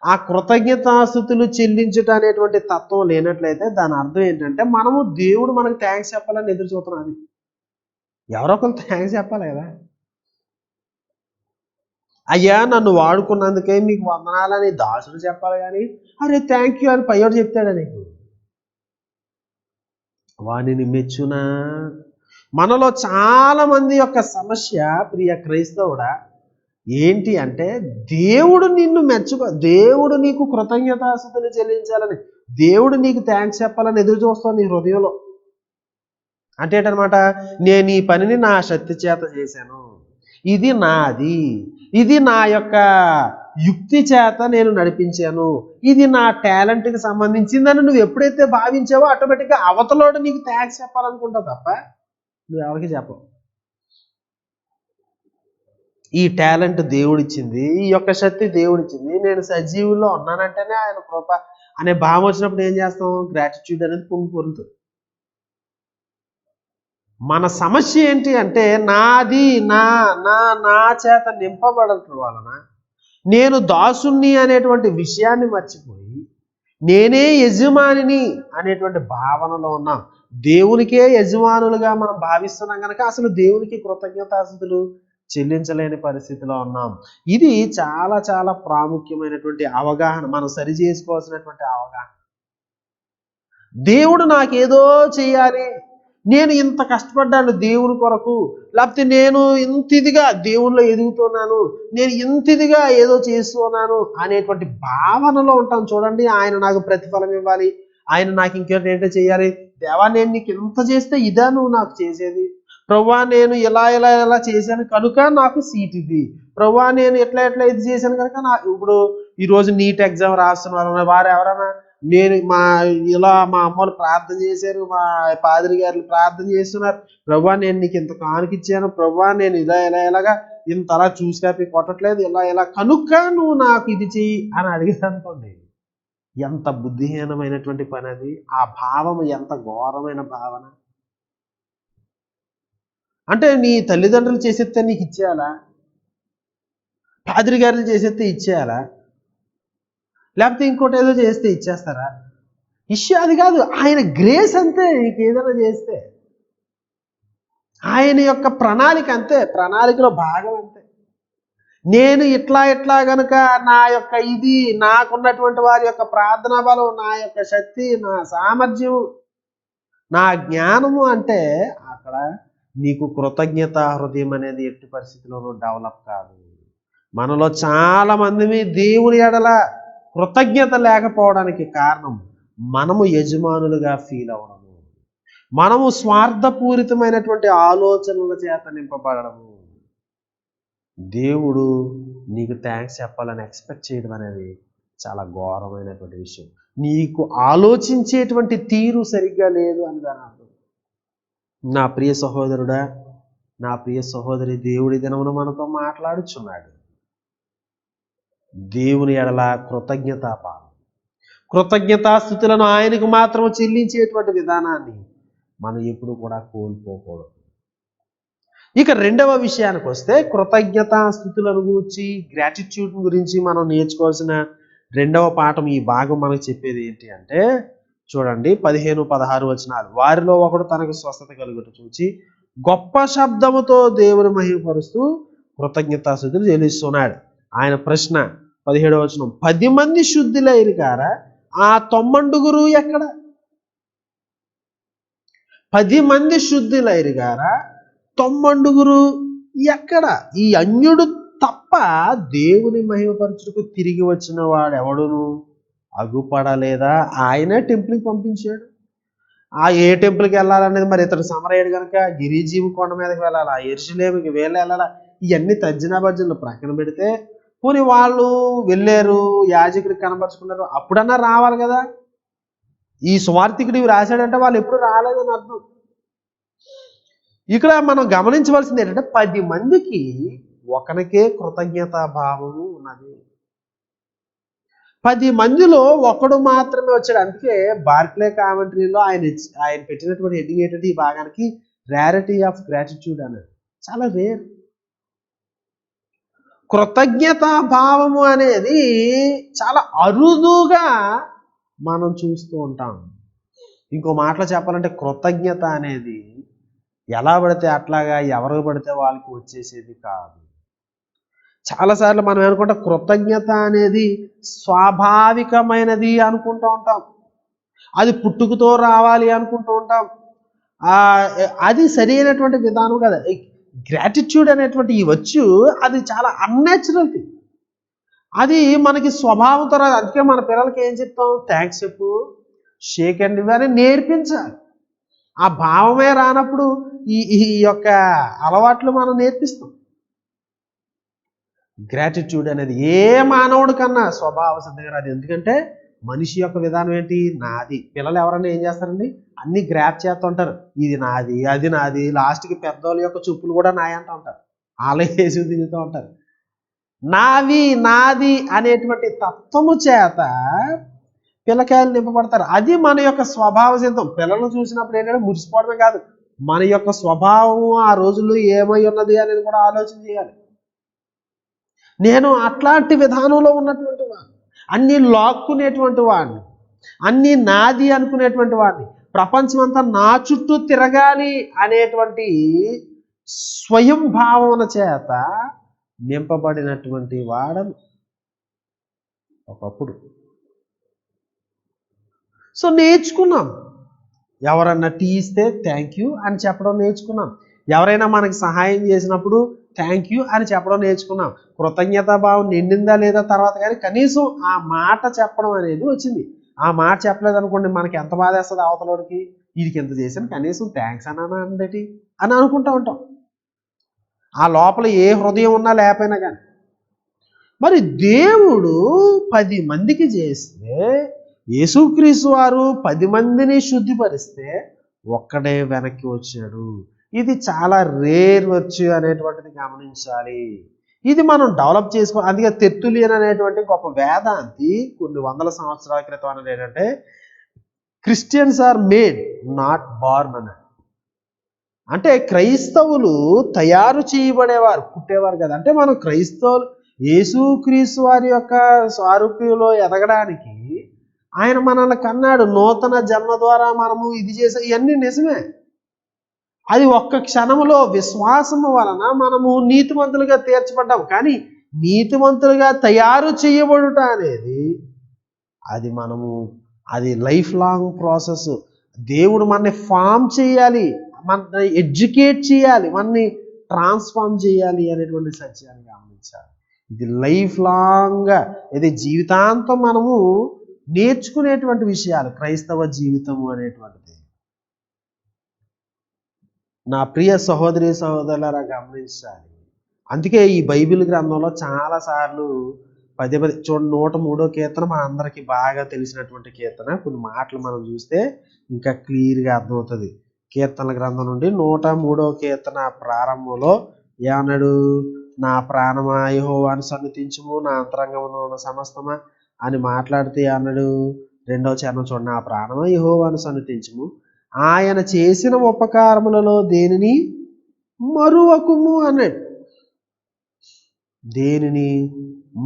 ఆ కృతజ్ఞతాస్తుతులు చెల్లించుట అనేటువంటి తత్వం లేనట్లయితే దాని అర్థం ఏంటంటే మనము దేవుడు మనకు థ్యాంక్స్ చెప్పాలని ఎదురు చూస్తున్నాం. అది ఎవరో ఒకరు థ్యాంక్స్ చెప్పాలి కదా. అయ్యా నన్ను వాడుకున్నందుకే మీకు వందనాలని దాసుడు చెప్పాలి కానీ అరే థ్యాంక్ యూ అని పయ్యోడు చెప్తాడా నీకు? వానిని మెచ్చునా. మనలో చాలా మంది యొక్క సమస్య ప్రియ క్రైస్తవుడా ఏంటి అంటే దేవుడు నిన్ను దేవుడు నీకు కృతజ్ఞతాస్తుతులు చెల్లించాలని, దేవుడు నీకు థ్యాంక్స్ చెప్పాలని ఎదురు చూస్తావు నీ హృదయంలో. అంటే ఏంటనమాట, నేను ఈ పనిని నా శక్తి చేత చేశాను, ఇది నాది, ఇది నా యొక్క యుక్తి చేత నేను నడిపించాను, ఇది నా టాలెంట్కి సంబంధించిందని నువ్వు ఎప్పుడైతే భావించావో ఆటోమేటిక్గా అవతలోడు నీకు థ్యాంక్స్ చెప్పాలనుకుంటావు తప్ప నువ్వు ఎవరికి చెప్పవు. ఈ టాలెంట్ దేవుడిచ్చింది, ఈ యొక్క శక్తి దేవుడిచ్చింది, నేను సజీవుల్లో ఉన్నానంటేనే ఆయన కృప అనే భావం వచ్చినప్పుడు ఏం చేస్తాం? గ్రాటిట్యూడ్ అనేది పొంగిపోతుంది. మన సమస్య ఏంటి అంటే నాది నా నా నా చేత నింపబడటం వలన నేను దాసుని అనేటువంటి విషయాన్ని మర్చిపోయి నేనే యజమానిని అనేటువంటి భావనలో ఉన్నాం. దేవునికే యజమానులుగా మనం భావిస్తున్నాం కనుక అసలు దేవునికి కృతజ్ఞతాస్తుతులు చెల్లించలేని పరిస్థితిలో ఉన్నాం. ఇది చాలా చాలా ప్రాముఖ్యమైనటువంటి అవగాహన, మనం సరి చేసుకోవాల్సినటువంటి అవగాహన. దేవుడు నాకేదో చేయాలి, నేను ఇంత కష్టపడ్డాను దేవుని కొరకు, లేకపోతే నేను ఇంత ఇదిగా దేవునిలో ఎదుగుతున్నాను, నేను ఇంత ఇదిగా ఏదో చేస్తున్నాను అనేటువంటి భావనలో ఉంటాను. చూడండి, ఆయన నాకు ప్రతిఫలం ఇవ్వాలి, ఆయన నాకు ఇంకేంటి ఏంటో చేయాలి, దేవా నేను నీకు ఇంత చేస్తే ఇదా నువ్వు నాకు చేసేది, ప్రభువా నేను ఇలా ఇలా ఇలా చేశాను కనుక నాకు సీట్ ఇది, ప్రభువా నేను ఎట్లా ఎట్లా ఇది చేశాను కనుక నాకు ఇప్పుడు ఈరోజు నీట్ ఎగ్జామ్ రాస్తున్నారు వారు ఎవరైనా, నేను మా అమ్మలు ప్రార్థన చేశారు, మా పాదిరి గారు ప్రార్థన చేస్తున్నారు, ప్రభువా నేను నీకు ఇంత కానుకిచ్చాను, ప్రభువా నేను ఇలాగా ఇంత అలా చూసి కాపి కొట్టట్లేదు, ఇలా కనుక నువ్వు నాకు ఇది చెయ్యి అని అడిగారు అనుకోండి, ఎంత బుద్ధిహీనమైనటువంటి పని అది. ఆ భావం ఎంత ఘోరమైన భావన. అంటే నీ తల్లిదండ్రులు చేసేస్తే నీకు ఇచ్చేయాలా, పాదిరి గారులు చేసేస్తే ఇచ్చేయాలా, లేకపోతే ఇంకోటి ఏదో చేస్తే ఇచ్చేస్తారా? ఇష్యూ అది కాదు, ఆయన గ్రేస్ అంతే. నీకు ఏదైనా చేస్తే ఆయన యొక్క ప్రణాళిక అంతే, ప్రణాళికలో భాగం అంతే. నేను ఇట్లా గనుక నా యొక్క ఇది, నాకున్నటువంటి వారి యొక్క ప్రార్థనా బలం, నా యొక్క శక్తి, నా సామర్థ్యం, నా జ్ఞానము అంటే అక్కడ నీకు కృతజ్ఞత హృదయం అనేది ఎట్టి పరిస్థితిలోనూ డెవలప్ కాదు. మనలో చాలా మంది దేవుని ఎడల కృతజ్ఞత లేకపోవడానికి కారణం మనము యజమానులుగా ఫీల్ అవ్వడము, మనము స్వార్థపూరితమైనటువంటి ఆలోచనల చేత నింపబడము. దేవుడు నీకు థ్యాంక్స్ చెప్పాలని ఎక్స్పెక్ట్ చేయడం అనేది చాలా ఘోరమైనటువంటి విషయం. నీకు ఆలోచించేటువంటి తీరు సరిగ్గా లేదు అని దాని అర్థం. నా ప్రియ సహోదరుడా, నా ప్రియ సహోదరి, దేవుడి దినమున మనతో మాట్లాడుచున్నాడు. దేవుని ఎడల కృతజ్ఞతాభావం, కృతజ్ఞతాస్థుతులను ఆయనకు మాత్రం చెల్లించేటువంటి విధానాన్ని మనం ఎప్పుడు కూడా కోల్పోకూడదు. ఇక రెండవ విషయానికి వస్తే, కృతజ్ఞతాస్థుతులను గురించి, గ్రాటిట్యూడ్ గురించి మనం నేర్చుకోవాల్సిన రెండవ పాఠం, ఈ భాగం మనకు చెప్పేది ఏంటి అంటే, చూడండి 15-16 వచనాలు. వారిలో ఒకడు తనకు స్వస్థత కలుగుట చూచి గొప్ప శబ్దముతో దేవుని మహిమపరుస్తూ కృతజ్ఞతాస్థుతులు చెల్లిస్తున్నాడు. ఆయన ప్రశ్న 17వ వచనం, 10 మంది శుద్ధులైరు కారా, ఆ 90 ఎక్కడ? 10 మంది శుద్ధులైరు గారా, 90 ఎక్కడ? ఈ అన్యుడు తప్ప దేవుని మహిమపరచుటకు తిరిగి వచ్చిన వాడు ఎవడును అగుపడలేదా? ఆయనే టెంపుల్కి పంపించాడు. ఏ టెంపుల్కి వెళ్ళాలనేది మరి ఇతడు సమరయుడు కనుక గిరిజీవి కొండ మీదకి వెళ్ళాలా, యెరూషలేముకి వెళ్ళాలా, ఇవన్నీ తర్జనా భర్జనలు ప్రక్కన పెడితే, పోనీ వాళ్ళు వెళ్ళారు, యాజకుడికి కనపరుచుకున్నారు, అప్పుడన్నా రావాలి కదా. ఈ సువార్థికుడు ఇవి రాశాడంటే వాళ్ళు ఎప్పుడు రాలేదని అర్థం. ఇక్కడ మనం గమనించవలసింది ఏంటంటే, 10 మందికి ఒకనికే కృతజ్ఞతా భావము ఉన్నది. 10 మందిలో ఒకడు మాత్రమే వచ్చాడు. అందుకే బార్క్లే కామెంటరీలో ఆయన పెట్టినటువంటి హెడ్డింగ్ ఏంటంటే, ఈ భాగానికి రేరిటీ ఆఫ్ గ్రాటిట్యూడ్ అన్నాడు. చాలా రేర్. కృతజ్ఞతా భావము అనేది చాలా అరుదుగా మనం చూస్తూ ఉంటాం. ఇంకో మాటలో చెప్పాలంటే, కృతజ్ఞత అనేది ఎలా పడితే అట్లాగా ఎవరు పడితే వాళ్ళకి వచ్చేసేది కాదు. చాలాసార్లు మనం అనుకుంటాం కృతజ్ఞత అనేది స్వాభావికమైనది అనుకుంటూ ఉంటాం, అది పుట్టుకతో రావాలి అనుకుంటూ ఉంటాం. అది సరైనటువంటి విధానం కదా. గ్రాటిట్యూడ్ అనేటువంటి ఈ వచ్చు అది చాలా అన్యాచురల్ థింగ్. అది మనకి స్వభావంతో రాదు. అందుకే మన పిల్లలకి ఏం చెప్తాం, థ్యాంక్స్ చెప్పు, షేక్ అండ్ ఇవన్నీ నేర్పించాలి. ఆ భావమే రానప్పుడు ఈ యొక్క అలవాట్లు మనం నేర్పిస్తాం. గ్రాటిట్యూడ్ అనేది ఏ మానవుడి కన్నా స్వభావ సిద్ధంగా రాదు. ఎందుకంటే మనిషి యొక్క విధానం ఏంటి, నాది. పిల్లలు ఎవరన్నా ఏం చేస్తారండి, అన్ని గ్రాప్ చేస్తుంటారు, ఇది నాది, అది నాది. లాస్ట్కి పెద్దోళ్ళ యొక్క చూపులు కూడా నాయ అంటూ ఉంటారు, వాళ్ళే వేసి దిగుతూ ఉంటారు. నావి, నాది అనేటువంటి తత్వము చేత పిల్లకాయలు నింపబడతారు. అది మన యొక్క స్వభావ సిద్ధం. పిల్లలను చూసినప్పుడు ఏంటంటే మురిసిపోవడమే కాదు, మన యొక్క స్వభావం ఆ రోజుల్లో ఏమై ఉన్నది అనేది కూడా ఆలోచన చేయాలి. నేను అట్లాంటి విధానంలో ఉన్నటువంటి వాడిని, అన్నీ లాక్కునేటువంటి వాడిని, అన్నీ నాది అనుకునేటువంటి వాడిని, ప్రపంచం అంతా నా చుట్టూ తిరగాలి అనేటువంటి స్వయం భావన చేత నింపబడినటువంటి వాడను ఒకప్పుడు. సో నేర్చుకున్నాం. ఎవరన్నా టీ ఇస్తే థ్యాంక్ యూ అని చెప్పడం నేర్చుకున్నాం. ఎవరైనా మనకి సహాయం చేసినప్పుడు థ్యాంక్ యూ అని చెప్పడం నేర్చుకున్నాం. కృతజ్ఞతాభావం నిండిందా లేదా తర్వాత, కానీ కనీసం ఆ మాట చెప్పడం అనేది వచ్చింది. ఆ మాట చెప్పలేదు అనుకోండి, మనకి ఎంత బాధ వేస్తుంది, అవతలకి వీడికి ఎంత చేశాను, కనీసం థ్యాంక్స్ అన్నా అండి అని అనుకుంటూ ఉంటాం. ఆ లోపల ఏ హృదయం ఉన్నా లేకపోయినా కానీ. మరి దేవుడు 10 మందికి చేస్తే, యేసుక్రీస్తు వారు 10 మందిని శుద్ధిపరిస్తే ఒక్కడే వెనక్కి వచ్చాడు. ఇది చాలా రేర్ వచ్చు అనేటువంటిది గమనించాలి. ఇది మనం డెవలప్ చేసుకో. అందుకే తెర్తులియన్ అనేటువంటి గొప్ప వేదాంతి కొన్ని వందల సంవత్సరాల క్రితం అనేది ఏంటంటే, Christians are made not born అన్నాడు. అంటే క్రైస్తవులు తయారు చేయబడేవారు, పుట్టేవారు కదా. అంటే మనం క్రైస్తవులు యేసుక్రీస్తు వారి యొక్క సారూప్యంలో ఎదగడానికి ఆయన మనల్ని కన్నాడు. నూతన జన్మ ద్వారా మనము ఇది చేసే ఇవన్నీ నిజమే. అది ఒక్క క్షణములో విశ్వాసము వలన మనము నీతిమంతులుగా తీర్చబడ్డాము. కానీ నీతిమంతులుగా తయారు చేయబడుట అనేది అది లైఫ్ లాంగ్ ప్రాసెస్. దేవుడు మనని ఫామ్ చేయాలి, మనని ఎడ్యుకేట్ చేయాలి, మనని ట్రాన్స్ఫార్మ్ చేయాలి అనేటువంటి సత్యాన్ని గమనించాలి. ఇది లైఫ్ లాంగ్, ఇది జీవితాంతం మనము నేర్చుకునేటువంటి విషయాలు క్రైస్తవ జీవితము అనేటువంటిది. నా ప్రియ సహోదరి సహోదరులారా గమనించాలి. అందుకే ఈ బైబిల్ గ్రంథంలో చాలాసార్లు పదే పదే చూడండి. 103వ కీర్తన మన అందరికీ బాగా తెలిసినటువంటి కీర్తన. కొన్ని మాటలు మనం చూస్తే ఇంకా క్లియర్గా అర్థమవుతుంది. కీర్తనల గ్రంథం నుండి 103వ కీర్తన ప్రారంభంలో ఏమన్నాడు? నా ప్రాణమా యెహోవాను సన్నుతించుము, నా అంతరంగములో ఉన్న సమస్తమా అని మాట్లాడితే అన్నాడు. 2వ చరణం చూడండి. నా ప్రాణమా యెహోవాను సన్నుతించుము, ఆయన చేసిన ఉపకారములలో దేనిని మరువకుము అన్నాడు. దేనిని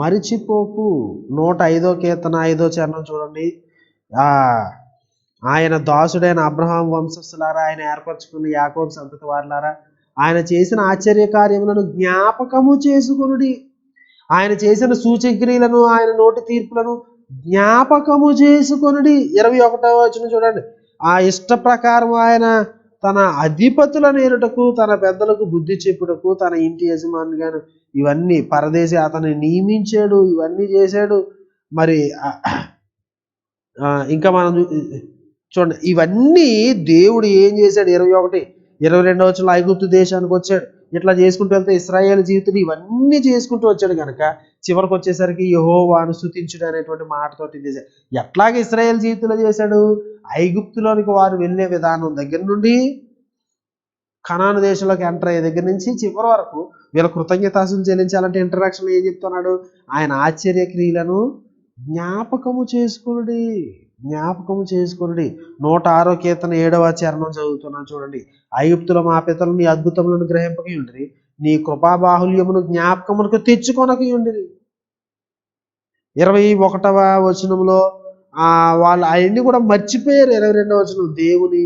మరిచిపోకు. 105వ కీర్తన 5వ చరణం చూడండి. ఆయన దాసుడైన అబ్రహాం వంశస్థులారా, ఆయన ఏర్పరచుకున్న యాకోబు సంతతి వారులారా, ఆయన చేసిన ఆశ్చర్య కార్యములను జ్ఞాపకము చేసుకొనుడి. ఆయన చేసిన సూచక్రియలను, ఆయన నోటి తీర్పులను జ్ఞాపకము చేసుకొనుడి. 21వ వచనం చూడండి. ఆ ఇష్ట ప్రకారం ఆయన తన అధిపతులను ఏలుటకు, తన పెద్దలకు బుద్ధి చెప్పుటకు, తన ఇంటి యజమానిగాను ఇవన్నీ పరదేశి అతన్ని నియమించాడు. ఇవన్నీ చేశాడు. మరి ఇంకా మనం చూడండి, ఇవన్నీ దేవుడు ఏం చేశాడు? 21, 22వ వచనంలో ఐగుప్తు దేశానికి వచ్చాడు. ఇట్లా చేసుకుంటూ వెళ్తే ఇశ్రాయేలు జీవితం ఇవన్నీ చేసుకుంటూ వచ్చాడు కనుక చివరికి వచ్చేసరికి యెహోవాను స్తుతించుడు అనేటువంటి మాటతోటి చేశాడు. ఎట్లాగే ఇశ్రాయేలు జీవితంలో చేశాడు? ఐగుప్తులోనికి వారు వెళ్ళే విధానం దగ్గర నుండి కనాను దేశంలోకి ఎంటర్ అయ్యే దగ్గర నుంచి చివరి వరకు వీళ్ళ కృతజ్ఞతాస్తుతులు చెల్లించాలంటే ఇంట్రడక్షన్ ఏం చెప్తున్నాడు? ఆయన ఆశ్చర్య క్రియలను జ్ఞాపకము చేసుకునుడి, జ్ఞాపకము చేసుకునుడి. 106వ కీర్తన 7వ చరణం చదువుతున్నాను చూడండి. ఐగుప్తులో మా పితరులు నీ అద్భుతములను గ్రహింపక ఉండిరి, నీ కృపాబాహుల్యమును జ్ఞాపకమునకు తెచ్చుకొనక ఉండిరి. 21వ వచనంలో వాళ్ళు అవన్నీ కూడా మర్చిపోయారు. 22వ వచనం దేవుని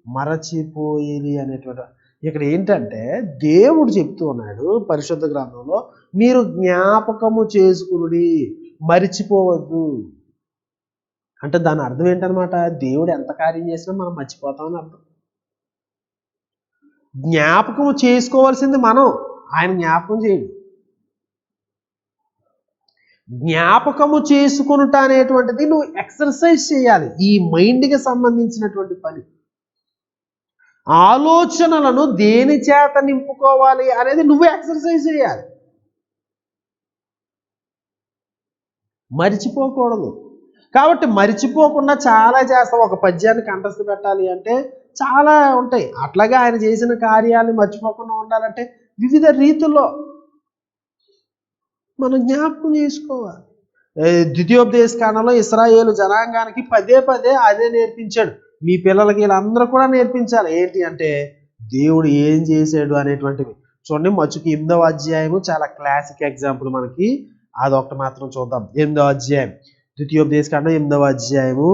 మరచిపోయేది అనేటువంటి. ఇక్కడ ఏంటంటే దేవుడు చెప్తూ ఉన్నాడు పరిశుద్ధ గ్రంథంలో, మీరు జ్ఞాపకము చేసుకునుడి, మరిచిపోవద్దు. అంటే దాని అర్థం ఏంటనమాట? దేవుడు ఎంత కార్యం చేసినా మనం మర్చిపోతామని అర్థం. జ్ఞాపకం చేసుకోవాల్సింది మనం, ఆయన జ్ఞాపకం చేయండి. జ్ఞాపకము చేసుకునుట అనేటువంటిది నువ్వు ఎక్సర్సైజ్ చేయాలి. ఈ మైండ్కి సంబంధించినటువంటి పని. ఆలోచనలను దేని చేత నింపుకోవాలి అనేది నువ్వు ఎక్సర్సైజ్ చేయాలి. మరిచిపోకూడదు. కాబట్టి మరిచిపోకుండా చాలా చేస్తాం. ఒక పద్యాన్ని కంఠస్థ పెట్టాలి అంటే చాలా ఉంటాయి. అట్లాగే ఆయన చేసిన కార్యాలను మర్చిపోకుండా ఉండాలంటే వివిధ రీతుల్లో మనం జ్ఞాపకం చేసుకోవాలి. ద్వితీయోపదేశ కాలంలో ఇశ్రాయేలు జనాంగానికి పదే పదే అదే నేర్పించాడు. మీ పిల్లలకి వీళ్ళందరూ కూడా నేర్పించాలి. ఏంటి అంటే దేవుడు ఏం చేశాడు అనేటువంటివి. చూడండి, మచ్చుకి 8వ అధ్యాయము చాలా క్లాసిక్ ఎగ్జాంపుల్ మనకి. అదొకటి మాత్రం చూద్దాం. 8వ అధ్యాయం ద్వితీయోపదేశ కాండం 8వ అధ్యాయము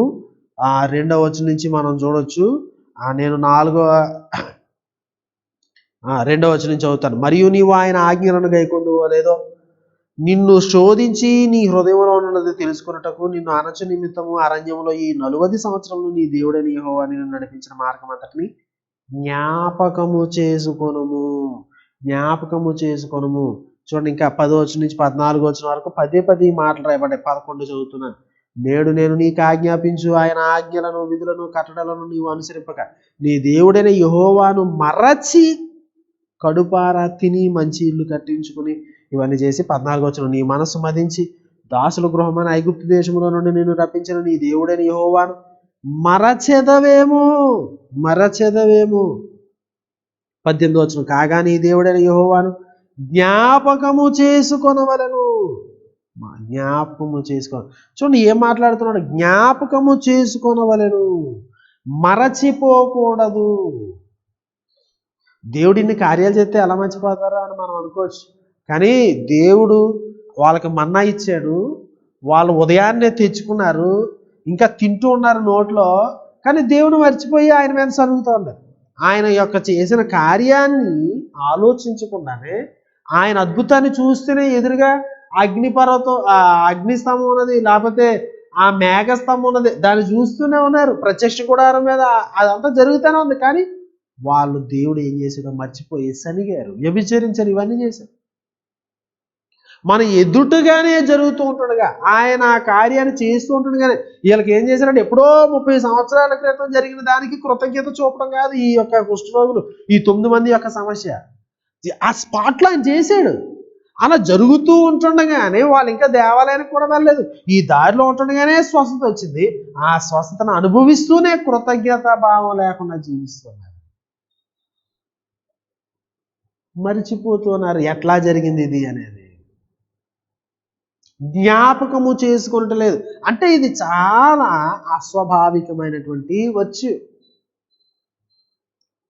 2వ వచనం నుంచి మనం చూడొచ్చు. నేను 2వ వచనం నుంచి చదువుతాను. మరియు నీవు ఆయన ఆజ్ఞలను గైకొందువో లేదో నిన్ను శోధించి నీ హృదయంలో ఉన్నది తెలుసుకున్నటకు నిన్ను అనచు నిమిత్తము అరణ్యంలో ఈ 40 సంవత్సరములు నీ దేవుడైన యెహోవా నిన్ను నడిపించిన మార్గం అంతటిని జ్ఞాపకము చేసుకొనుము, జ్ఞాపకము చేసుకొనుము. చూడండి, ఇంకా 10వ వచనం నుంచి 14వ వచనం వరకు పదే పదే మాటలు రాయబడ్డాయి. 11 చదువుతున్నాను. నేడు నేను నీకు ఆజ్ఞాపించు ఆయన ఆజ్ఞలను, విధులను, కట్టడలను నీవు అనుసరింపక నీ దేవుడైన యెహోవాను మరచి కడుపారా తిని మంచి ఇల్లు కట్టించుకుని ఇవన్నీ చేసి 14వ వచనం నీ మనస్సు మదించి దాసుల గృహమైన ఐగుప్తు దేశంలో నుండి నేను రప్పించిన నీ దేవుడైన యెహోవాను మరచెదవేమో. 18వ వచనం కాగా నీ దేవుడైన యెహోవాను జ్ఞాపకము చేసుకొనవలెను. జ్ఞాపకము చేసుకో. చూడండి ఏం మాట్లాడుతున్నాడు? జ్ఞాపకము చేసుకొనవలెను, మరచిపోకూడదు. దేవుడిని కార్యాలు చేస్తే ఎలా మర్చిపోతారో అని మనం అనుకోవచ్చు. కానీ దేవుడు వాళ్ళకి మన్నా ఇచ్చాడు, వాళ్ళు ఉదయాన్నే తెచ్చుకున్నారు, ఇంకా తింటూ ఉన్నారు నోట్లో. కానీ దేవుడు మర్చిపోయి ఆయన మీద సరుగుతూ ఉన్నారు. ఆయన యొక్క చేసిన కార్యాన్ని ఆలోచించకుండానే, ఆయన అద్భుతాన్ని చూస్తేనే ఎదురుగా అగ్నిపర్వతం, అగ్నిస్తంభం ఉన్నది, లేకపోతే ఆ మేఘస్తంభం ఉన్నది, దాన్ని చూస్తూనే ఉన్నారు. ప్రత్యక్ష గుడారం మీద అదంతా జరుగుతూనే ఉంది. కానీ వాళ్ళు దేవుడు ఏం చేశాడో మర్చిపోయి సనిగారు, వ్యభిచరించారు, ఇవన్నీ చేశారు. మన ఎదుటగానే జరుగుతూ ఉంటుండగా, ఆయన ఆ కార్యాన్ని చేస్తూ ఉంటుండగానే వీళ్ళకి ఏం చేశారంటే ఎప్పుడో 30 సంవత్సరాల క్రితం జరిగిన దానికి కృతజ్ఞత చూపడం కాదు ఈ యొక్క కుష్ఠరోగులు, ఈ 9 మంది యొక్క సమస్య. ఆ స్పాట్లో ఆయన చేశాడు. అలా జరుగుతూ ఉంటుండగానే వాళ్ళు ఇంకా దేవాలయానికి కూడా వెళ్ళలేదు. ఈ దారిలో ఉంటుండగానే స్వస్థత వచ్చింది. ఆ స్వస్థతను అనుభవిస్తూనే కృతజ్ఞతా భావం లేకుండా జీవిస్తున్నారు, మరిచిపోతున్నారు ఎట్లా జరిగింది ఇది అనేది, జ్ఞాపకము చేసుకుంటలేదు. అంటే ఇది చాలా అస్వాభావికమైనటువంటి వచ్చు.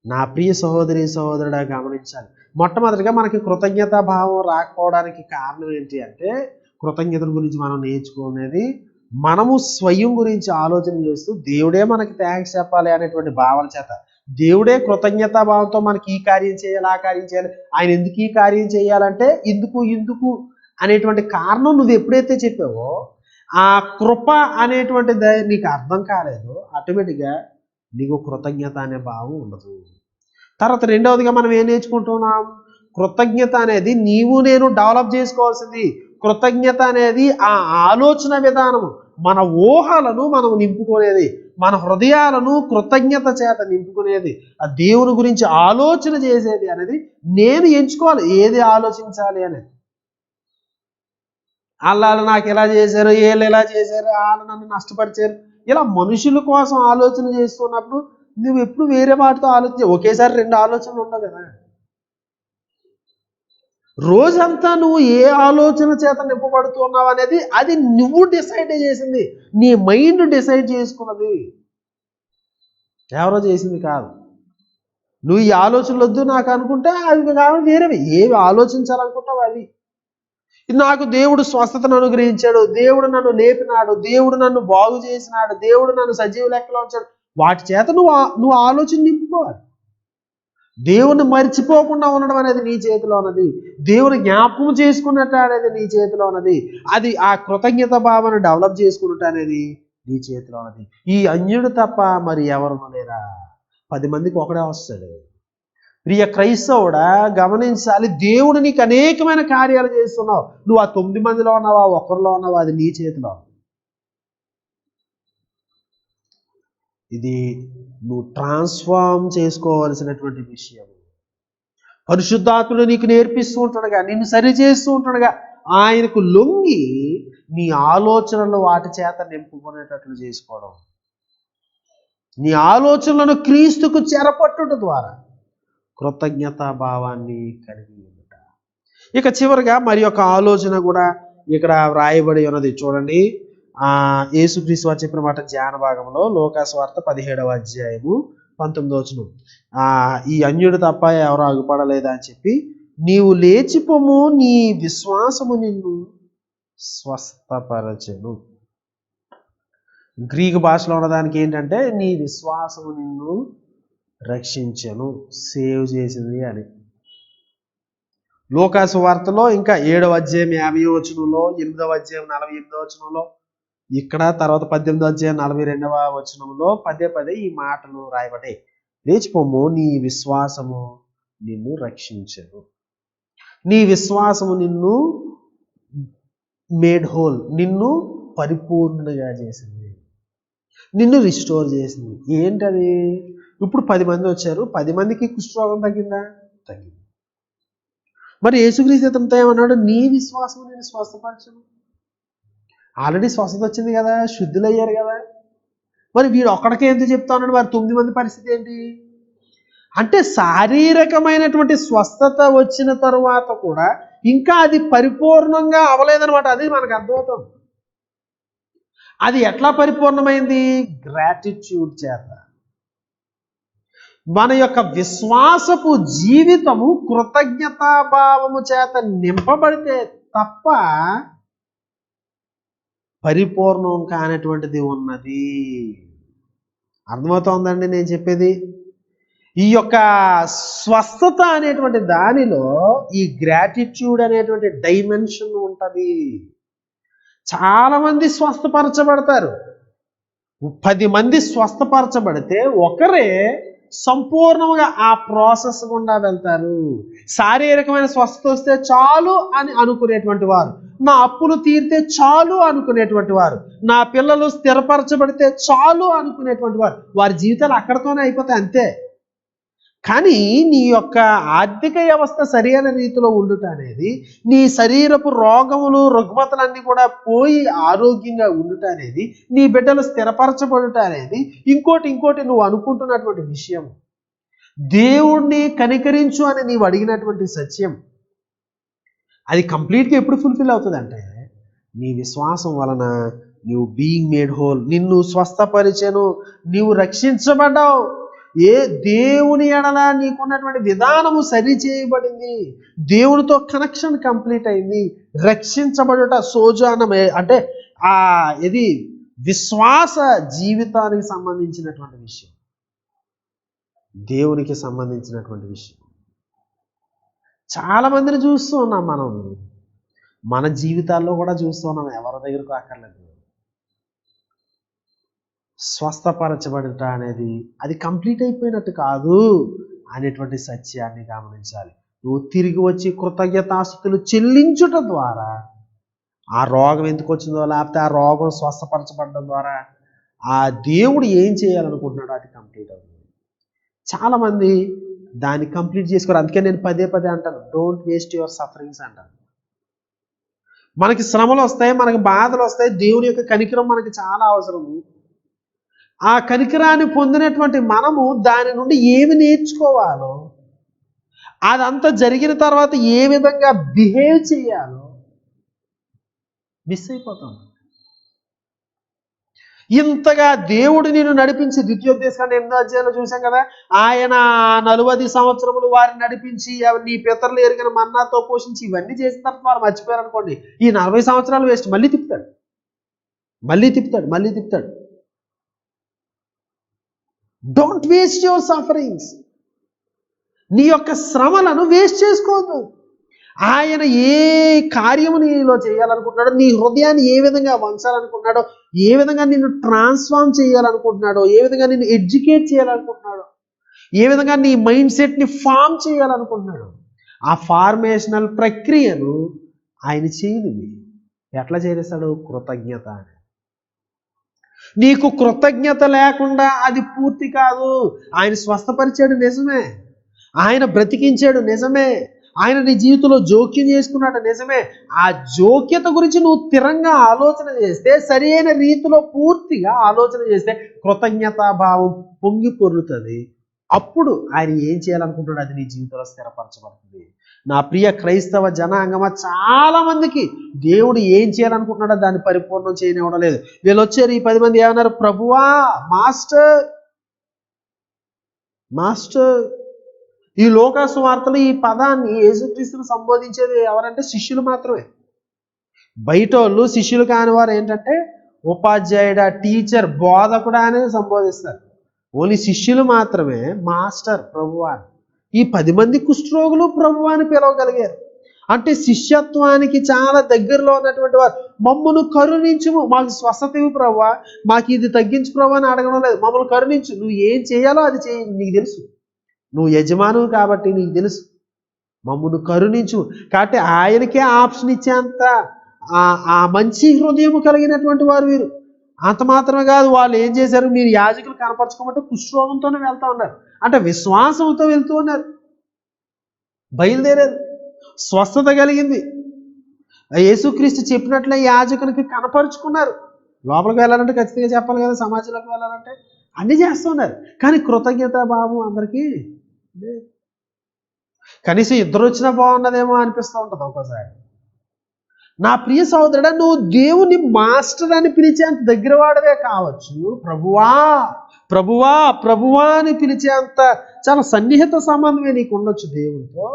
నా ప్రియ సహోదరి సహోదరుడా గమనించాలి. మొట్టమొదటిగా మనకి కృతజ్ఞతా భావం రాకపోవడానికి కారణం ఏంటి అంటే, కృతజ్ఞతల గురించి మనం నేర్చుకునేది మనము స్వయం గురించి ఆలోచన చేస్తూ దేవుడే మనకి థ్యాంక్స్ చెప్పాలి అనేటువంటి భావన చేత, దేవుడే కృతజ్ఞతా భావంతో మనకి ఈ కార్యం చేయాలి ఆ కార్యం చేయాలి, ఆయన ఎందుకు ఈ కార్యం చేయాలంటే ఎందుకు అనేటువంటి కారణం నువ్వు ఎప్పుడైతే చెప్పావో, ఆ కృప అనేటువంటిది నీకు అర్థం కాలేదు, ఆటోమేటిక్గా నీకు కృతజ్ఞత అనే భావం ఉండదు. తర్వాత రెండవదిగా మనం ఏం నేర్చుకుంటున్నాం, కృతజ్ఞత అనేది నీవు నేను డెవలప్ చేసుకోవాల్సింది. కృతజ్ఞత అనేది ఆ ఆలోచన విధానము, మన ఊహలను మనం నింపుకునేది, మన హృదయాలను కృతజ్ఞత చేత నింపుకునేది, ఆ దేవుని గురించి ఆలోచన చేసేది అనేది నేను ఎంచుకోవాలి, ఏది ఆలోచించాలి అనేది. వాళ్ళు నాకు ఎలా చేశారు, వీళ్ళు ఎలా చేశారు, వాళ్ళు నన్ను నష్టపరిచారు, ఇలా మనుషుల కోసం ఆలోచన చేస్తున్నప్పుడు నువ్వు ఎప్పుడు వేరే వాటితో ఆలోచన, ఒకేసారి రెండు ఆలోచనలు ఉండవు కదా. రోజంతా నువ్వు ఏ ఆలోచన చేత నింపబడుతున్నావు అనేది అది నువ్వు డిసైడ్ చేసింది, నీ మైండ్ డిసైడ్ చేసుకున్నది, ఎవరో చేసింది కాదు. నువ్వు ఈ ఆలోచనలు వద్దు నాకు అనుకుంటే అవి కావాలి వేరేవి, ఏవి ఆలోచించాలనుకుంటావు అవి. నాకు దేవుడు స్వస్థతను అనుగ్రహించాడు, దేవుడు నన్ను లేపినాడు, దేవుడు నన్ను బాగు చేసినాడు, దేవుడు నన్ను సజీవ లెక్కలో ఉంచాడు, వాటి చేత నువ్వు ఆలోచన నింపుకోవాలి. దేవుని మర్చిపోకుండా ఉండడం అనేది నీ చేతిలో ఉన్నది, దేవుని జ్ఞాపకం చేసుకున్నట్టు అనేది నీ చేతిలో ఉన్నది, అది ఆ కృతజ్ఞత భావన డెవలప్ చేసుకున్నట్టు అనేది నీ చేతిలో ఉన్నది. ఈ అన్యుడు తప్ప మరి ఎవరు లేరా, 10 మందికి ఒకడే వస్తాడు. ప్రియ క్రైస్తవుడా గమనించాలి, దేవుడు నీకు అనేకమైన కార్యాలు చేస్తున్నావు, నువ్వు ఆ 9 మందిలో ఉన్నావా ఒకరిలో ఉన్నావా అది నీ చేతిలో. ఇది నువ్వు ట్రాన్స్ఫార్మ్ చేసుకోవాల్సినటువంటి విషయం. పరిశుద్ధాత్ముడు నీకు నేర్పిస్తూ ఉంటుండగా, నిన్ను సరి చేస్తూ ఉంటుండగా, ఆయనకు లొంగి నీ ఆలోచనలు వాటి చేత నింపుకునేటట్లు చేసుకోవడం, నీ ఆలోచనలను క్రీస్తుకు చెరపట్టుట ద్వారా కృతజ్ఞతా భావాన్ని కలిగి ఉంట. ఇక చివరిగా మరి ఒక ఆలోచన కూడా ఇక్కడ వ్రాయబడి ఉన్నది చూడండి. యేసుక్రీస్తు వారు చెప్పిన మాట ధ్యాన భాగంలో లోకాసు వార్త 17వ అధ్యాయము 19వ వచనం. ఈ అన్యుడు తప్ప ఎవరు అగుపడలేదా అని చెప్పి, నీవు లేచిపోము, నీ విశ్వాసము నిన్ను స్వస్థపరచెను. గ్రీకు భాషలో ఉన్నదానికి ఏంటంటే నీ విశ్వాసము నిన్ను రక్షించెను, సేవ్ చేసింది అని. లోకాసు వార్తలో ఇంకా 7వ అధ్యాయం 50వ వచనంలో, 8వ అధ్యాయం 48వ వచనంలో, ఇక్కడ తర్వాత 18వ అధ్యాయం 42వ వచనంలో పదే ఈ మాటలు రాయబడ్డాయి. లేచిపోము, నీ విశ్వాసము నిన్ను రక్షించెను, నీ విశ్వాసము నిన్ను మేడ్ హోల్, నిన్ను పరిపూర్ణంగా చేసింది, నిన్ను రిస్టోర్ చేసింది. ఏంటది? ఇప్పుడు 10 మంది వచ్చారు, 10 మందికి కుష్ఠరోగం తగ్గిందా? తగ్గింది. మరి యేసుక్రీస్తు ఇతనితో ఏమన్నాడు? నీ విశ్వాసం నేను స్వస్థపరచను. ఆల్రెడీ స్వస్థత వచ్చింది కదా, శుద్ధులయ్యారు కదా, మరి వీడు ఒక్కడికే ఎందుకు చెప్తా ఉన్నాడు? మరి 9 మంది పరిస్థితి ఏంటి అంటే, శారీరకమైనటువంటి స్వస్థత వచ్చిన తరువాత కూడా ఇంకా అది పరిపూర్ణంగా అవలేదనమాట. అది మనకు అర్థమవుతుంది. అది ఎట్లా పరిపూర్ణమైంది? గ్రాటిట్యూడ్ చేత. మన యొక్క విశ్వాసపు జీవితము కృతజ్ఞతాభావము చేత నింపబడితే తప్ప పరిపూర్ణం కానటువంటిది ఉన్నది. అర్థమవుతోందండి నేను చెప్పేది? ఈ యొక్క స్వస్థత అనేటువంటి దానిలో ఈ గ్రాటిట్యూడ్ అనేటువంటి డైమెన్షన్ ఉంటుంది. చాలా మంది స్వస్థపరచబడతారు. 10 మంది స్వస్థపరచబడితే ఒకరే సంపూర్ణంగా ఆ ప్రాసెస్ గుండా వెళ్తారు. శారీరకమైన స్వస్థత వస్తే చాలు అని అనుకునేటువంటి వారు, నా అప్పులు తీరితే చాలు అనుకునేటువంటి వారు, నా పిల్లలు స్థిరపరచబడితే చాలు అనుకునేటువంటి వారు, వారి జీవితాలు అక్కడితోనే అయిపోతాయి అంతే. కానీ నీ యొక్క ఆర్థిక వ్యవస్థ సరైన రీతిలో ఉండుట అనేది, నీ శరీరపు రోగములు రుగ్మతలన్నీ కూడా పోయి ఆరోగ్యంగా ఉండుట అనేది, నీ బిడ్డలు స్థిరపరచబడుట అనేది, ఇంకోటి నువ్వు అనుకుంటున్నటువంటి విషయం, దేవుణ్ణి కనికరించు అని నీవు అడిగినటువంటి సత్యం, అది కంప్లీట్గా ఎప్పుడు ఫుల్ఫిల్ అవుతుందంటే నీ విశ్వాసం వలన నీవు బీయింగ్ మేడ్ హోల్, నిన్ను స్వస్థపరిచెను, నీవు రక్షించబడ్డావు. దేవుని ఎడల నీకున్నటువంటి విధానము సరి చేయబడింది, దేవునితో కనెక్షన్ కంప్లీట్ అయింది. రక్షించబడుట సోజానమే అంటే ఇది విశ్వాస జీవితానికి సంబంధించినటువంటి విషయం, దేవునికి సంబంధించినటువంటి విషయం. చాలా మందిని చూస్తూ ఉన్నాం మనం, మన జీవితాల్లో కూడా చూస్తూ ఉన్నాం, ఎవరి దగ్గరకు అక్కర్లేదు. స్వస్థపరచబడుట అనేది అది కంప్లీట్ అయిపోయినట్టు కాదు అనేటువంటి సత్యాన్ని గమనించాలి. నువ్వు తిరిగి వచ్చి కృతజ్ఞతాస్తుతులు చెల్లించుట ద్వారా ఆ రోగం ఎందుకు వచ్చిందో, లేకపోతే ఆ రోగం స్వస్థపరచబడడం ద్వారా ఆ దేవుడు ఏం చేయాలనుకుంటున్నాడో అది కంప్లీట్ అవుతుంది. చాలామంది దాన్ని కంప్లీట్ చేసుకోరు. అందుకే నేను పదే అంటాను, డోంట్ వేస్ట్ యువర్ సఫరింగ్స్ అంటాను. మనకి శ్రమలు వస్తాయి, మనకి బాధలు వస్తాయి, దేవుని యొక్క కనికరం మనకి చాలా అవసరము. ఆ కనికరాన్ని పొందినటువంటి మనము దాని నుండి ఏమి నేర్చుకోవాలో, అదంతా జరిగిన తర్వాత ఏ విధంగా బిహేవ్ చేయాలో మిస్ అయిపోతాం. ఇంతగా దేవుడు నేను నడిపించి, ద్వితీయోపదేశకాండం 8వ అధ్యాయంలో చూసాం కదా, ఆయన 40 సంవత్సరములు వారిని నడిపించి నీ పితరులు ఎరిగిన మన్నాతో పోషించి ఇవన్నీ చేసిన తర్వాత వారు మర్చిపోయారు అనుకోండి, ఈ 40 సంవత్సరాలు వేస్ట్. మళ్ళీ తిప్పుతాడు. Don't waste your sufferings. నీ యొక్క శ్రమలను వేస్ట్ చేసుకోవద్దు. ఆయన ఏ కార్యము నీలో చేయాలనుకుంటున్నాడో, నీ హృదయాన్ని ఏ విధంగా వంచాలనుకుంటున్నాడో, ఏ విధంగా నిన్ను ట్రాన్స్ఫార్మ్ చేయాలనుకుంటున్నాడో, ఏ విధంగా నిన్ను ఎడ్యుకేట్ చేయాలనుకుంటున్నాడో, ఏ విధంగా నీ మైండ్ సెట్ని ఫామ్ చేయాలనుకుంటున్నాడు, ఆ ఫార్మేషనల్ ప్రక్రియను ఆయన చేయనివి. ఎట్లా చేస్తాడు? కృతజ్ఞత. నీకు కృతజ్ఞత లేకుండా అది పూర్తి కాదు. ఆయన స్వస్థపరిచాడు నిజమే, ఆయన బ్రతికించాడు నిజమే, ఆయన నీ జీవితంలో జోక్యం చేసుకున్నాడు నిజమే. ఆ జోక్యత గురించి నువ్వు స్థిరంగా ఆలోచన చేస్తే, సరి అయిన రీతిలో పూర్తిగా ఆలోచన చేస్తే కృతజ్ఞతా భావం పొంగి పొర్లుతుంది. అప్పుడు ఆయన ఏం చేయాలనుకుంటున్నాడు అది నీ జీవితంలో స్థిరపరచబడుతుంది. నా ప్రియ క్రైస్తవ జనాంగమ, చాలా మందికి దేవుడు ఏం చేయాలనుకుంటున్నాడో దాన్ని పరిపూర్ణం చేయనివ్వడం లేదు. వీళ్ళు వచ్చారు, ఈ 10 మంది ఏమన్నారు? ప్రభువా, మాస్టర్. ఈ లోకా సువార్తలు ఈ పదాన్ని యేసుక్రీస్తును సంబోధించేది ఎవరంటే శిష్యులు మాత్రమే. బయట వాళ్ళు శిష్యులు కాని వారు ఏంటంటే ఉపాధ్యాయుడా, టీచర్, బోధకుడా అనేది సంబోధిస్తారు. ఓన్లీ శిష్యులు మాత్రమే మాస్టర్, ప్రభువా. ఈ 10 మంది కుష్ఠరోగులు ప్రభువా అని పిలవగలిగారు. అంటే శిష్యత్వానికి చాలా దగ్గరలో ఉన్నటువంటి వారు. మమ్మల్ని కరుణించుము, మాకు స్వస్థత ఇవ్వు ప్రభువా, మాకు ఇది తగ్గించు ప్రభువా అని అడగడం లేదు. మమ్మల్ని కరుణించు, నువ్వు ఏం చేయాలో అది చేయి, నీకు తెలుసు, నువ్వు యజమానువు కాబట్టి నీకు తెలుసు, మమ్మల్ని కరుణించు. కాబట్టి ఆయనకే ఆప్షన్ ఇచ్చేంత ఆ మంచి హృదయం కలిగినటువంటి వారు వీరు. అంత మాత్రమే కాదు, వాళ్ళు ఏం చేశారు? మీరు యాజకులు కనపరచుకోమంటే కుష్ఠరోగంతోనే వెళ్తూ ఉన్నారు. అంటే విశ్వాసంతో వెళ్తూ ఉన్నారు, బయలుదేరారు, స్వస్థత కలిగింది. యేసుక్రీస్తు చెప్పినట్లే యాజకునికి కనపరుచుకున్నారు. లోపలికి వెళ్ళాలంటే ఖచ్చితంగా చెప్పాలి కదా, సమాజంలోకి వెళ్ళాలంటే అన్నీ చేస్తున్నారు. కానీ కృతజ్ఞతా భావం అందరికీ కనీసం ఇద్దరు వచ్చినా బాగున్నదేమో అనిపిస్తూ ఉంటుంది ఒక్కోసారి. నా ప్రియ సహోదరుడా, నువ్వు దేవుని మాస్టర్ అని పిలిచేంత దగ్గరవాడవే కావచ్చు, ప్రభువా అని పిలిచేంత చాలా సన్నిహిత సంబంధమే నీకు ఉండొచ్చు దేవునితో.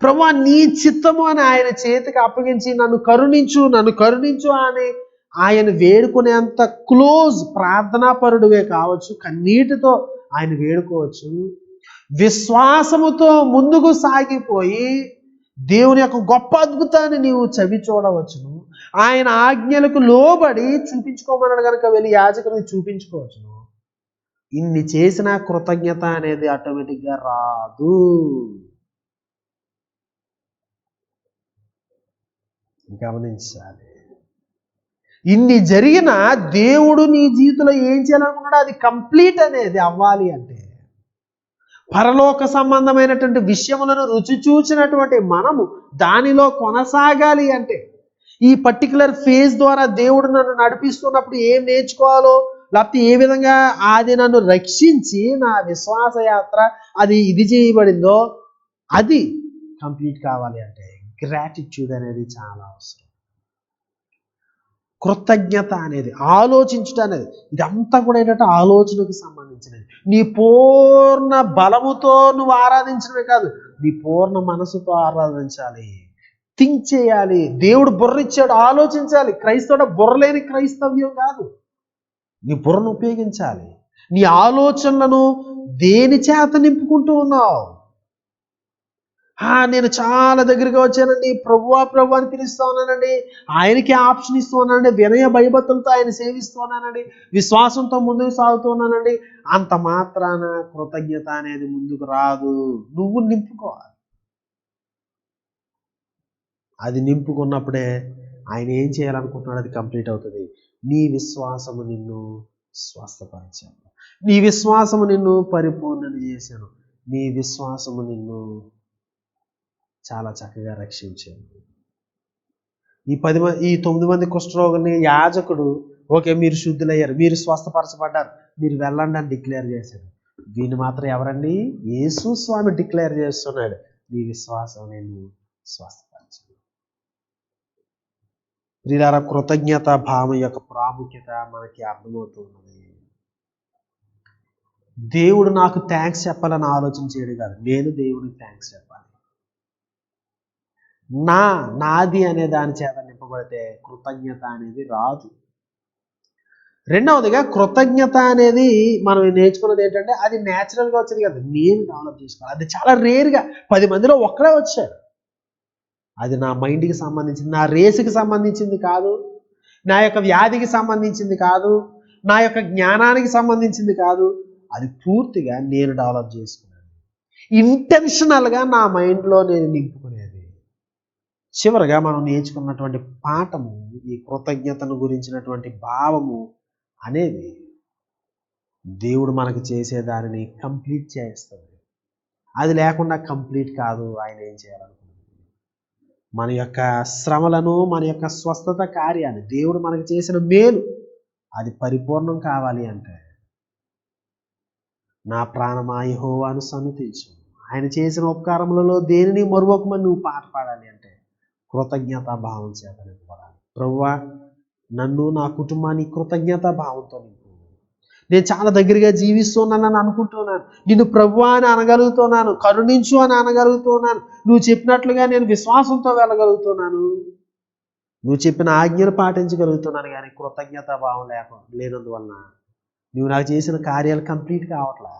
ప్రభువా, నీ చిత్తము అని ఆయన చేతికి అప్పగించి నన్ను కరుణించు అని ఆయన వేడుకునేంత క్లోజ్ ప్రార్థనాపరుడువే కావచ్చు. కన్నీటితో ఆయన వేడుకోవచ్చు. విశ్వాసముతో ముందుకు సాగిపోయి దేవుని యొక్క గొప్ప అద్భుతాన్ని నీవు చవి చూడవచ్చును. ఆయన ఆజ్ఞలకు లోబడి చూపించుకోమన్నాడు కనుక వెళ్ళి యాజకుడిని చూపించుకోవచ్చును. ఇన్ని చేసిన కృతజ్ఞత అనేది ఆటోమేటిక్గా రాదు. గమనించాలి. ఇన్ని జరిగిన దేవుడు నీ జీవితంలో ఏం చేయాలనుకున్నాడో అది కంప్లీట్ అనేది అవ్వాలి అంటే పరలోక సంబంధమైనటువంటి విషయములను రుచి చూచినటువంటి మనము దానిలో కొనసాగాలి అంటే ఈ పర్టికులర్ ఫేజ్ ద్వారా దేవుడు నన్ను నడిపిస్తున్నప్పుడు ఏం నేర్చుకోవాలో, లేకపోతే ఏ విధంగా అది నన్ను రక్షించి నా విశ్వాస యాత్ర అది ఇది చేయబడిందో అది కంప్లీట్ కావాలి అంటే గ్రాటిట్యూడ్ అనేది చాలా అవసరం. కృతజ్ఞత అనేది, ఆలోచించుట అనేది, ఇదంతా కూడా ఏంటంటే ఆలోచనకు సంబంధించినది. నీ పూర్ణ బలముతో నువ్వు ఆరాధించడమే కాదు, నీ పూర్ణ మనసుతో ఆరాధించాలి, థింక్ చేయాలి. దేవుడు బుర్ర ఇచ్చాడు, ఆలోచించాలి. క్రైస్తవుడు బుర్రలేని క్రైస్తవ్యం కాదు. నీ బుర్రను ఉపయోగించాలి. నీ ఆలోచనలను దేని చేత నింపుకుంటూ ఉన్నావు? నేను చాలా దగ్గరగా వచ్చానండి, ప్రభువా ప్రభు అని పిలుస్తూ ఉన్నానండి, ఆయనకి ఆప్షన్ ఇస్తూ ఉన్నానండి, వినయ భయభక్తులతో ఆయన సేవిస్తూ ఉన్నానండి, విశ్వాసంతో ముందుకు సాగుతూ ఉన్నానండి, అంత మాత్రాన కృతజ్ఞత అనేది ముందుకు రాదు. నువ్వు నింపుకోవాలి. అది నింపుకున్నప్పుడే ఆయన ఏం చేయాలనుకుంటున్నాడు అది కంప్లీట్ అవుతుంది. నీ విశ్వాసము నిన్ను స్వస్థపరిచాను, నీ విశ్వాసము నిన్ను పరిపూర్ణని చేశాను, నీ విశ్వాసము నిన్ను చాలా చక్కగా రక్షించాను. ఈ 9 మంది కుష్ఠరోగుల్ని యాజకుడు, ఓకే మీరు శుద్ధులయ్యారు, మీరు స్వస్థపరచబడ్డారు, మీరు వెళ్ళండి అని డిక్లేర్ చేశాడు. వీళ్ళు మాత్రం ఎవరండి? యేసు స్వామి డిక్లేర్ చేస్తున్నాడు, నీ విశ్వాసం నేను స్వస్థపరచాను. ప్రియులారా, కృతజ్ఞత భావం యొక్క ప్రాముఖ్యత మనకి అర్థమవుతున్నది. దేవుడు నాకు థ్యాంక్స్ చెప్పాలని ఆలోచన చేయడం కాదు, నేను దేవుడికి థ్యాంక్స్ చెప్పాలి. నాది అనే దాని చేత నింపబడితే కృతజ్ఞత అనేది రాదు. రెండవదిగా కృతజ్ఞత అనేది మనం నేర్చుకున్నది ఏంటంటే అది న్యాచురల్గా వచ్చేది కాదు, నేను డెవలప్ చేసుకోవాలి. అది చాలా రేర్గా 10 మందిలో ఒక్కడే వచ్చాడు. అది నా మైండ్కి సంబంధించింది, నా రేసుకి సంబంధించింది కాదు, నా యొక్క వ్యాధికి సంబంధించింది కాదు, నా యొక్క జ్ఞానానికి సంబంధించింది కాదు. అది పూర్తిగా నేను డెవలప్ చేసుకున్నాను, ఇంటెన్షనల్గా నా మైండ్లో నేను నింపుకునేది. చివరగా మనం నేర్చుకున్నటువంటి పాఠము ఈ కృతజ్ఞతను గురించినటువంటి భావము అనేది దేవుడు మనకు చేసే దానిని కంప్లీట్ చేస్తుంది. అది లేకుండా కంప్లీట్ కాదు. ఆయన ఏం చేయాలనుకుంటుంది, మన యొక్క శ్రమలను, మన యొక్క స్వస్థత కార్యాన్ని, దేవుడు మనకు చేసిన మేలు అది పరిపూర్ణం కావాలి అంటే నా ప్రాణమా యెహోవాను సన్నుతించు, ఆయన చేసిన ఉపకారములలో దేనిని మరువకమని నువ్వు పాట పాడాలి అంటే కృతజ్ఞతా భావం చేత నింపబడాలి. ప్రభువా నన్ను, నా కుటుంబాన్ని కృతజ్ఞతా భావంతో నింపు. నేను చాలా దగ్గరగా జీవిస్తున్నానని అనుకుంటున్నాను, నిన్ను ప్రభువా అని అనగలుగుతున్నాను, కరుణించు అని అనగలుగుతున్నాను, నువ్వు చెప్పినట్లుగా నేను విశ్వాసంతో వెళ్ళగలుగుతున్నాను, నువ్వు చెప్పిన ఆజ్ఞను పాటించగలుగుతున్నాను. కానీ కృతజ్ఞతా భావం లేనందువలన నువ్వు నాకు చేసిన కార్యాలు కంప్లీట్ కావట్లా.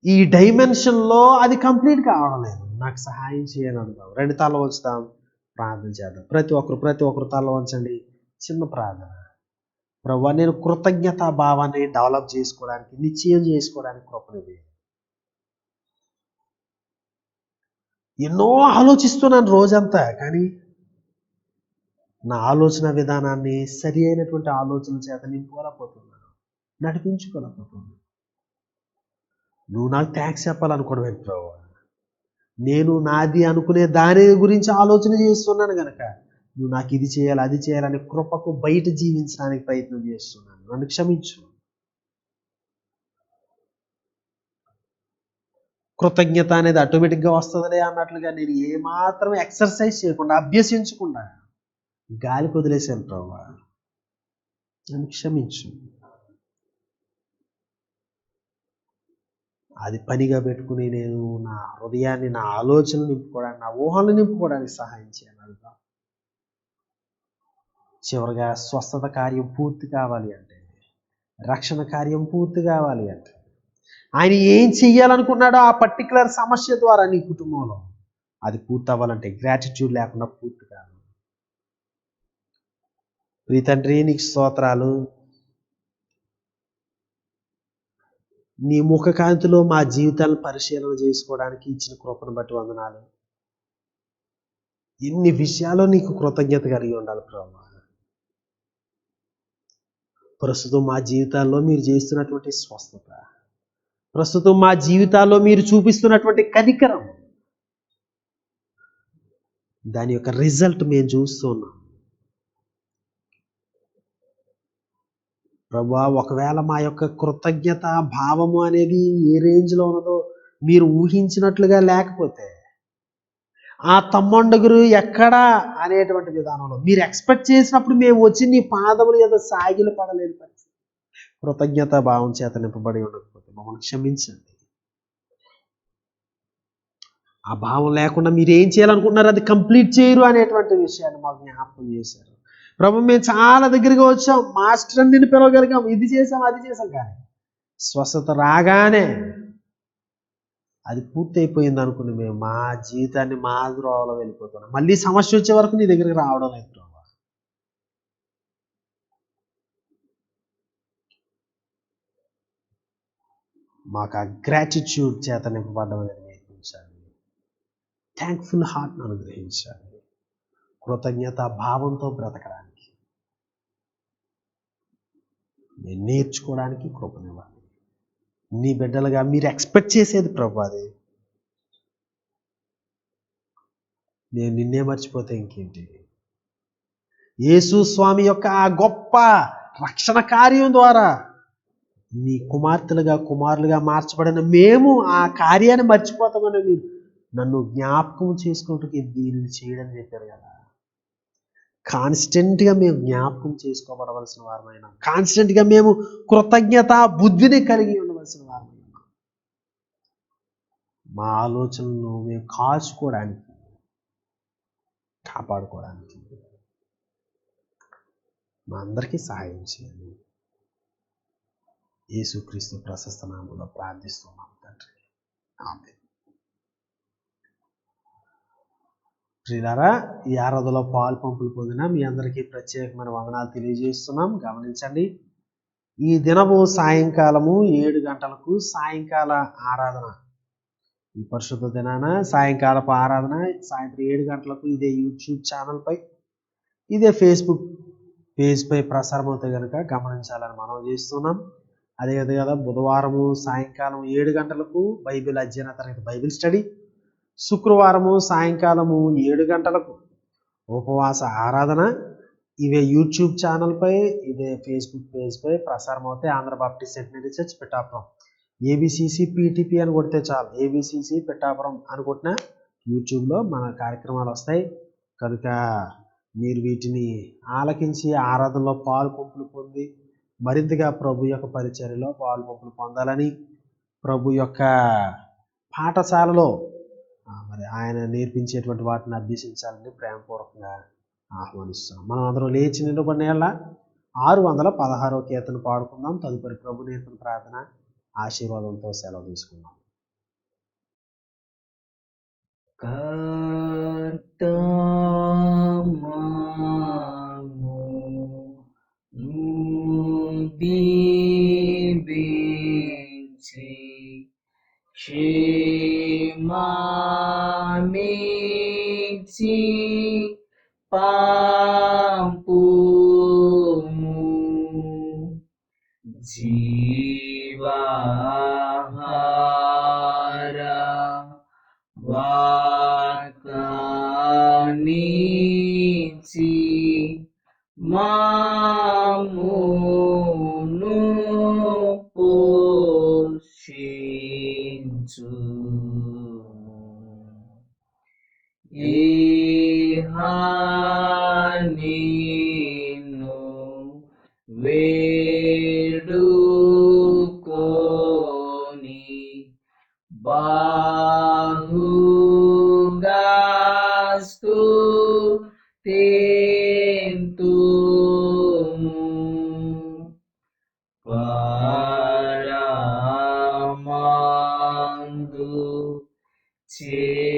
ఈ డైమెన్షన్లో అది కంప్లీట్ కావడం లేదు. నాకు సహాయం చేయని అనుదాం. 2 తల వంచుతాం, ప్రార్థన చేద్దాం. ప్రతి ఒక్కరు తల వంచండి. చిన్న ప్రార్థన. ప్రభువా నేను కృతజ్ఞతా భావాన్ని డెవలప్ చేసుకోవడానికి, నిశ్చయం చేసుకోవడానికి కృపనివ్వు. ఎన్నో ఆలోచిస్తున్నాను రోజంతా, కానీ నా ఆలోచన విధానాన్ని సరి అయినటువంటి ఆలోచన చేత నింపుకోలేకపోతున్నాను, నడిపించుకోలేకపోతున్నాను. నువ్వు నాకు థ్యాంక్స్ చెప్పాలనుకోవడం ఏంటి ప్రభువా? నేను నాది అనుకునే దాని గురించి ఆలోచన చేస్తున్నాను కనుక నువ్వు నాకు ఇది చేయాలి, అది చేయాలని కృపకు బయట జీవించడానికి ప్రయత్నం చేస్తున్నాను. నన్ను క్షమించు. కృతజ్ఞత అనేది ఆటోమేటిక్గా వస్తుందిలే అన్నట్లుగా నేను ఏమాత్రం ఎక్సర్సైజ్ చేయకుండా, అభ్యసించకుండా గాలికి వదిలేశాను ప్రభువా, నన్ను క్షమించు. అది పనిగా పెట్టుకుని నేను నా హృదయాన్ని, నా ఆలోచనలు నింపుకోవడానికి, నా ఊహలను నింపుకోవడానికి సహాయం చేయాలి. చివరిగా స్వస్థత కార్యం పూర్తి కావాలి అంటే, రక్షణ కార్యం పూర్తి కావాలి అంటే, ఆయన ఏం చెయ్యాలనుకున్నాడో ఆ పర్టికులర్ సమస్య ద్వారా నీ కుటుంబంలో అది పూర్తి అవ్వాలంటే గ్రాటిట్యూడ్ లేకుండా పూర్తి కాదు. ప్రియ తండ్రి నీకు స్తోత్రాలు. నీ ముఖకాంతిలో మా జీవితాలను పరిశీలన చేసుకోవడానికి ఇచ్చిన కృపను బట్టి వందనాలు. ఎన్ని విషయాల్లో నీకు కృతజ్ఞత కలిగి ఉండాలి ప్రభు. ప్రస్తుతం మా జీవితాల్లో మీరు చేస్తున్నటువంటి స్వస్థత, ప్రస్తుతం మా జీవితాల్లో మీరు చూపిస్తున్నటువంటి కనికరం, దాని యొక్క రిజల్ట్ మేము చూస్తున్నాం. ప్రభువా, ఒకవేళ మా యొక్క కృతజ్ఞత భావము అనేది ఏ రేంజ్లో ఉన్నదో మీరు ఊహించినట్లుగా లేకపోతే, ఆ తమ్మండుగురు ఎక్కడా అనేటువంటి విధానంలో మీరు ఎక్స్పెక్ట్ చేసినప్పుడు మేము వచ్చి నీ పాదములు ఏదో సాగిలు పడలేని పరిస్థితి, కృతజ్ఞత భావం చేత నింపబడి ఉండకపోతే మమ్మల్ని క్షమించండి. ఆ భావం లేకుండా మీరు ఏం చేయాలనుకుంటున్నారు అది కంప్లీట్ చేయరు అనేటువంటి విషయాన్ని మాకు జ్ఞాపకం చేశారు. ప్రభు, మేము చాలా దగ్గరగా వచ్చాం, మాస్టర్ అని పిలవగలిగాం, ఇది చేసాం అది చేసాం, కానీ స్వస్థత రాగానే అది పూర్తయిపోయింది అనుకుని మేము మా జీవితాన్ని మా ద్రోవలో వెళ్ళిపోతున్నాం. మళ్ళీ సమస్య వచ్చే వరకు నీ దగ్గరికి రావడం లేదు ప్రభు. మాకు ఆ గ్రాటిట్యూడ్ చేత నింపబడ్డం అనేది నేర్పించాలి. థ్యాంక్ఫుల్ హార్ట్ను అనుగ్రహించాలి. కృతజ్ఞత భావంతో బ్రతకడానికి నేను నేర్చుకోవడానికి కృపనివ్వాలి. నీ బిడ్డలుగా మీరు ఎక్స్పెక్ట్ చేసేది ప్రభు అది. నేను నిన్నే మర్చిపోతే ఇంకేంటి? యేసు స్వామి యొక్క ఆ గొప్ప రక్షణ కార్యం ద్వారా నీ కుమార్తెలుగా కుమారులుగా మార్చబడిన మేము ఆ కార్యాన్ని మర్చిపోతామని మీరు నన్ను జ్ఞాపకం చేసుకోవడానికి దీనిని చేయడం చెప్పారు కదా. కాన్స్టెంట్గా మేము జ్ఞాపకం చేసుకోబడవలసిన వారమైనా, కాన్స్టెంట్గా మేము కృతజ్ఞత బుద్ధిని కలిగి ఉండవలసిన వారమైనా, మా ఆలోచనలను మేము కాచుకోవడానికి కాపాడుకోవడానికి మా అందరికీ సహాయం చేయండి. యేసుక్రీస్తు ప్రశస్త నామములో ప్రార్థిస్తున్నాం తండ్రి, ఆమేన్. ప్రియులారా, ఈ ఆరాధనలో పాలు పంపులు పొందిన మీ అందరికీ ప్రత్యేకమైన వందనాలు తెలియజేస్తున్నాం. గమనించండి, ఈ దినము సాయంకాలము 7 గంటలకు సాయంకాల ఆరాధన, ఈ పరిశుద్ధ దినాన సాయంకాలపు ఆరాధన సాయంత్రం 7 గంటలకు ఇదే యూట్యూబ్ ఛానల్పై, ఇదే ఫేస్బుక్ పేజ్పై ప్రసారం అవుతాయి కనుక గమనించాలని మనం చేస్తున్నాం. అదేవిధంగా బుధవారము సాయంకాలం 7 గంటలకు బైబిల్ అధ్యయన తరగతి బైబిల్ స్టడీ, శుక్రవారము సాయంకాలము 7 గంటలకు ఉపవాస ఆరాధన, ఇవే యూట్యూబ్ ఛానల్పై ఇదే ఫేస్బుక్ పేజ్పై ప్రసారం అవుతాయి. Andhra Baptist centenary church Pithapuram, ఏబిసిసి PTP అని కొడితే చాలు, ఏబిసిసి పిఠాపురం అని కొట్టిన యూట్యూబ్లో మన కార్యక్రమాలు వస్తాయి కనుక మీరు వీటిని ఆలకించి ఆరాధనలో పాలు పంపులు పొంది మరింతగా ప్రభు యొక్క పరిచర్యలో పాలు పంపులు పొందాలని, ప్రభు యొక్క పాఠశాలలో మరి ఆయన నేర్పించేటువంటి వాటిని అభ్యసించాలని ప్రేమపూర్వకంగా ఆహ్వానిస్తున్నాం. మనం అందరం లేచి నిలబడిన యెడల 616వ కీర్తన పాడుకుందాం. తదుపరి ప్రభు నేర్పిన ప్రార్థన ఆశీర్వాదంతో సెలవు తీసుకుందాం. క్షేమామిచ్చి పంపుము జీవాహార వాక్కానిచ్చి మామును పోషించు. నిన్ను వేడుకొని బాహుగా స్తుతింతుము. పరమందు చేరి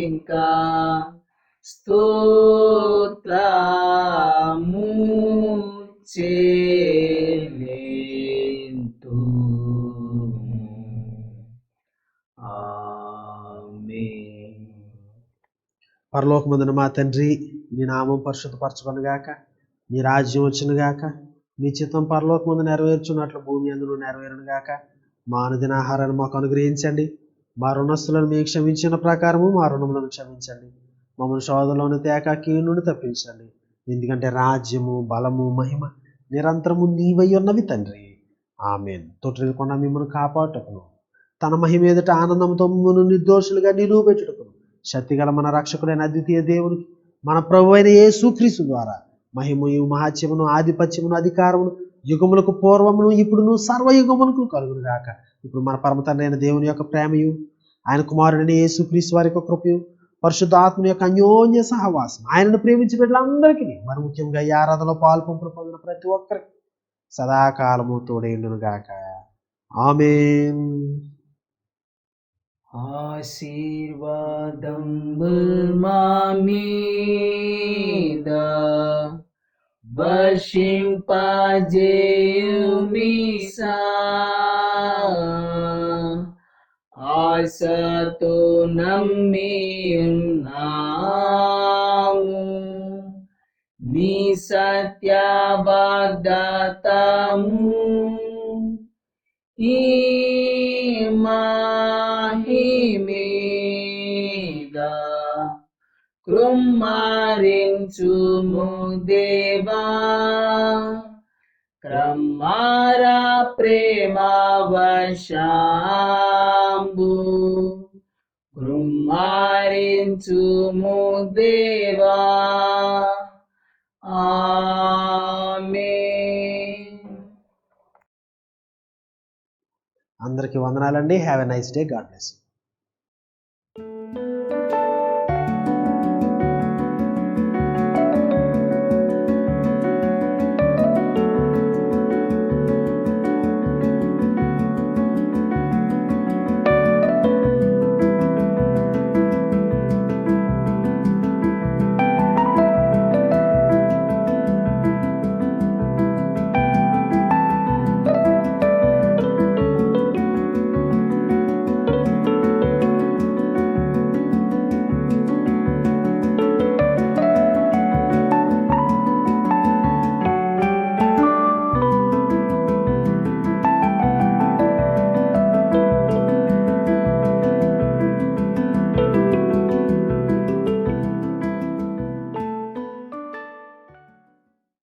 ఇంకా స్తోత్రము చెల్లింతుము. ఆమేన్. పరలోకమందున మా తండ్రి, నీ నామం పరిశుద్ధపరచబడును గాక, నీ రాజ్యం వచ్చును గాక, నీ చిత్తం పరలోకమందు నెరవేర్చున్నట్లు భూమి అందును నెరవేరును గాక. మా అనుదిన ఆహారాన్ని మాకు అనుగ్రహించండి. మా రుణస్తులను మీకు క్షమించిన ప్రకారము మా రుణములను క్షమించండి. మమ్మల్ని శోధనలోని తేక కీడు నుండి తప్పించండి. ఎందుకంటే రాజ్యము, బలము, మహిమ నిరంతరము నీవై ఉన్నవి తండ్రి. ఆమేన్. తొట్టిల్లకుండా మిమ్మల్ని కాపాడుటకును, తన మహిమ ఎదుట ఆనందంతో మిమ్మల్ని నిర్దోషులుగా నిరూపించుటకును శక్తిగల మన రక్షకుడైన అద్వితీయ దేవునికి మన ప్రభు అయిన యేసుక్రీస్తు ద్వారా మహిమయు, మహాత్యమును, ఆధిపత్యమును, అధికారమును యుగములకు పూర్వమును ఇప్పుడును సర్వయుగములకు కలుగును గాక. ఇప్పుడు మన పరమ తండ్రి అయిన దేవుని యొక్క ప్రేమయు, ఆయన కుమారుడైన యేసుక్రీస్తు వారి యొక్క కృపయు, పరిశుద్ధాత్మ యొక్క అన్యోన్య సహవాసం, ఆయనను ప్రేమించి బిడ్డలందరికీ, మరి ముఖ్యంగా ఈ ఆరాధనలో పాల్పంపులు పొందిన ప్రతి ఒక్కరికి సదాకాలము తోడేయుండును గాక. ఆమేన్. ఆశీర్వాదంబుల్ మా మీద వర్షింపజేయుమీసా, ఆశతో నమ్మియున్నాము నీ సత్య వాగ్దాతము. ఈ మహిమీద కృమ్మరించుము దేవా, క్రమ్మార ప్రేమ వర్షంబు కృమ్మరించుము దేవా. ఆమేన్. అందరికీ వందనాలండి. Have a nice day. God bless you.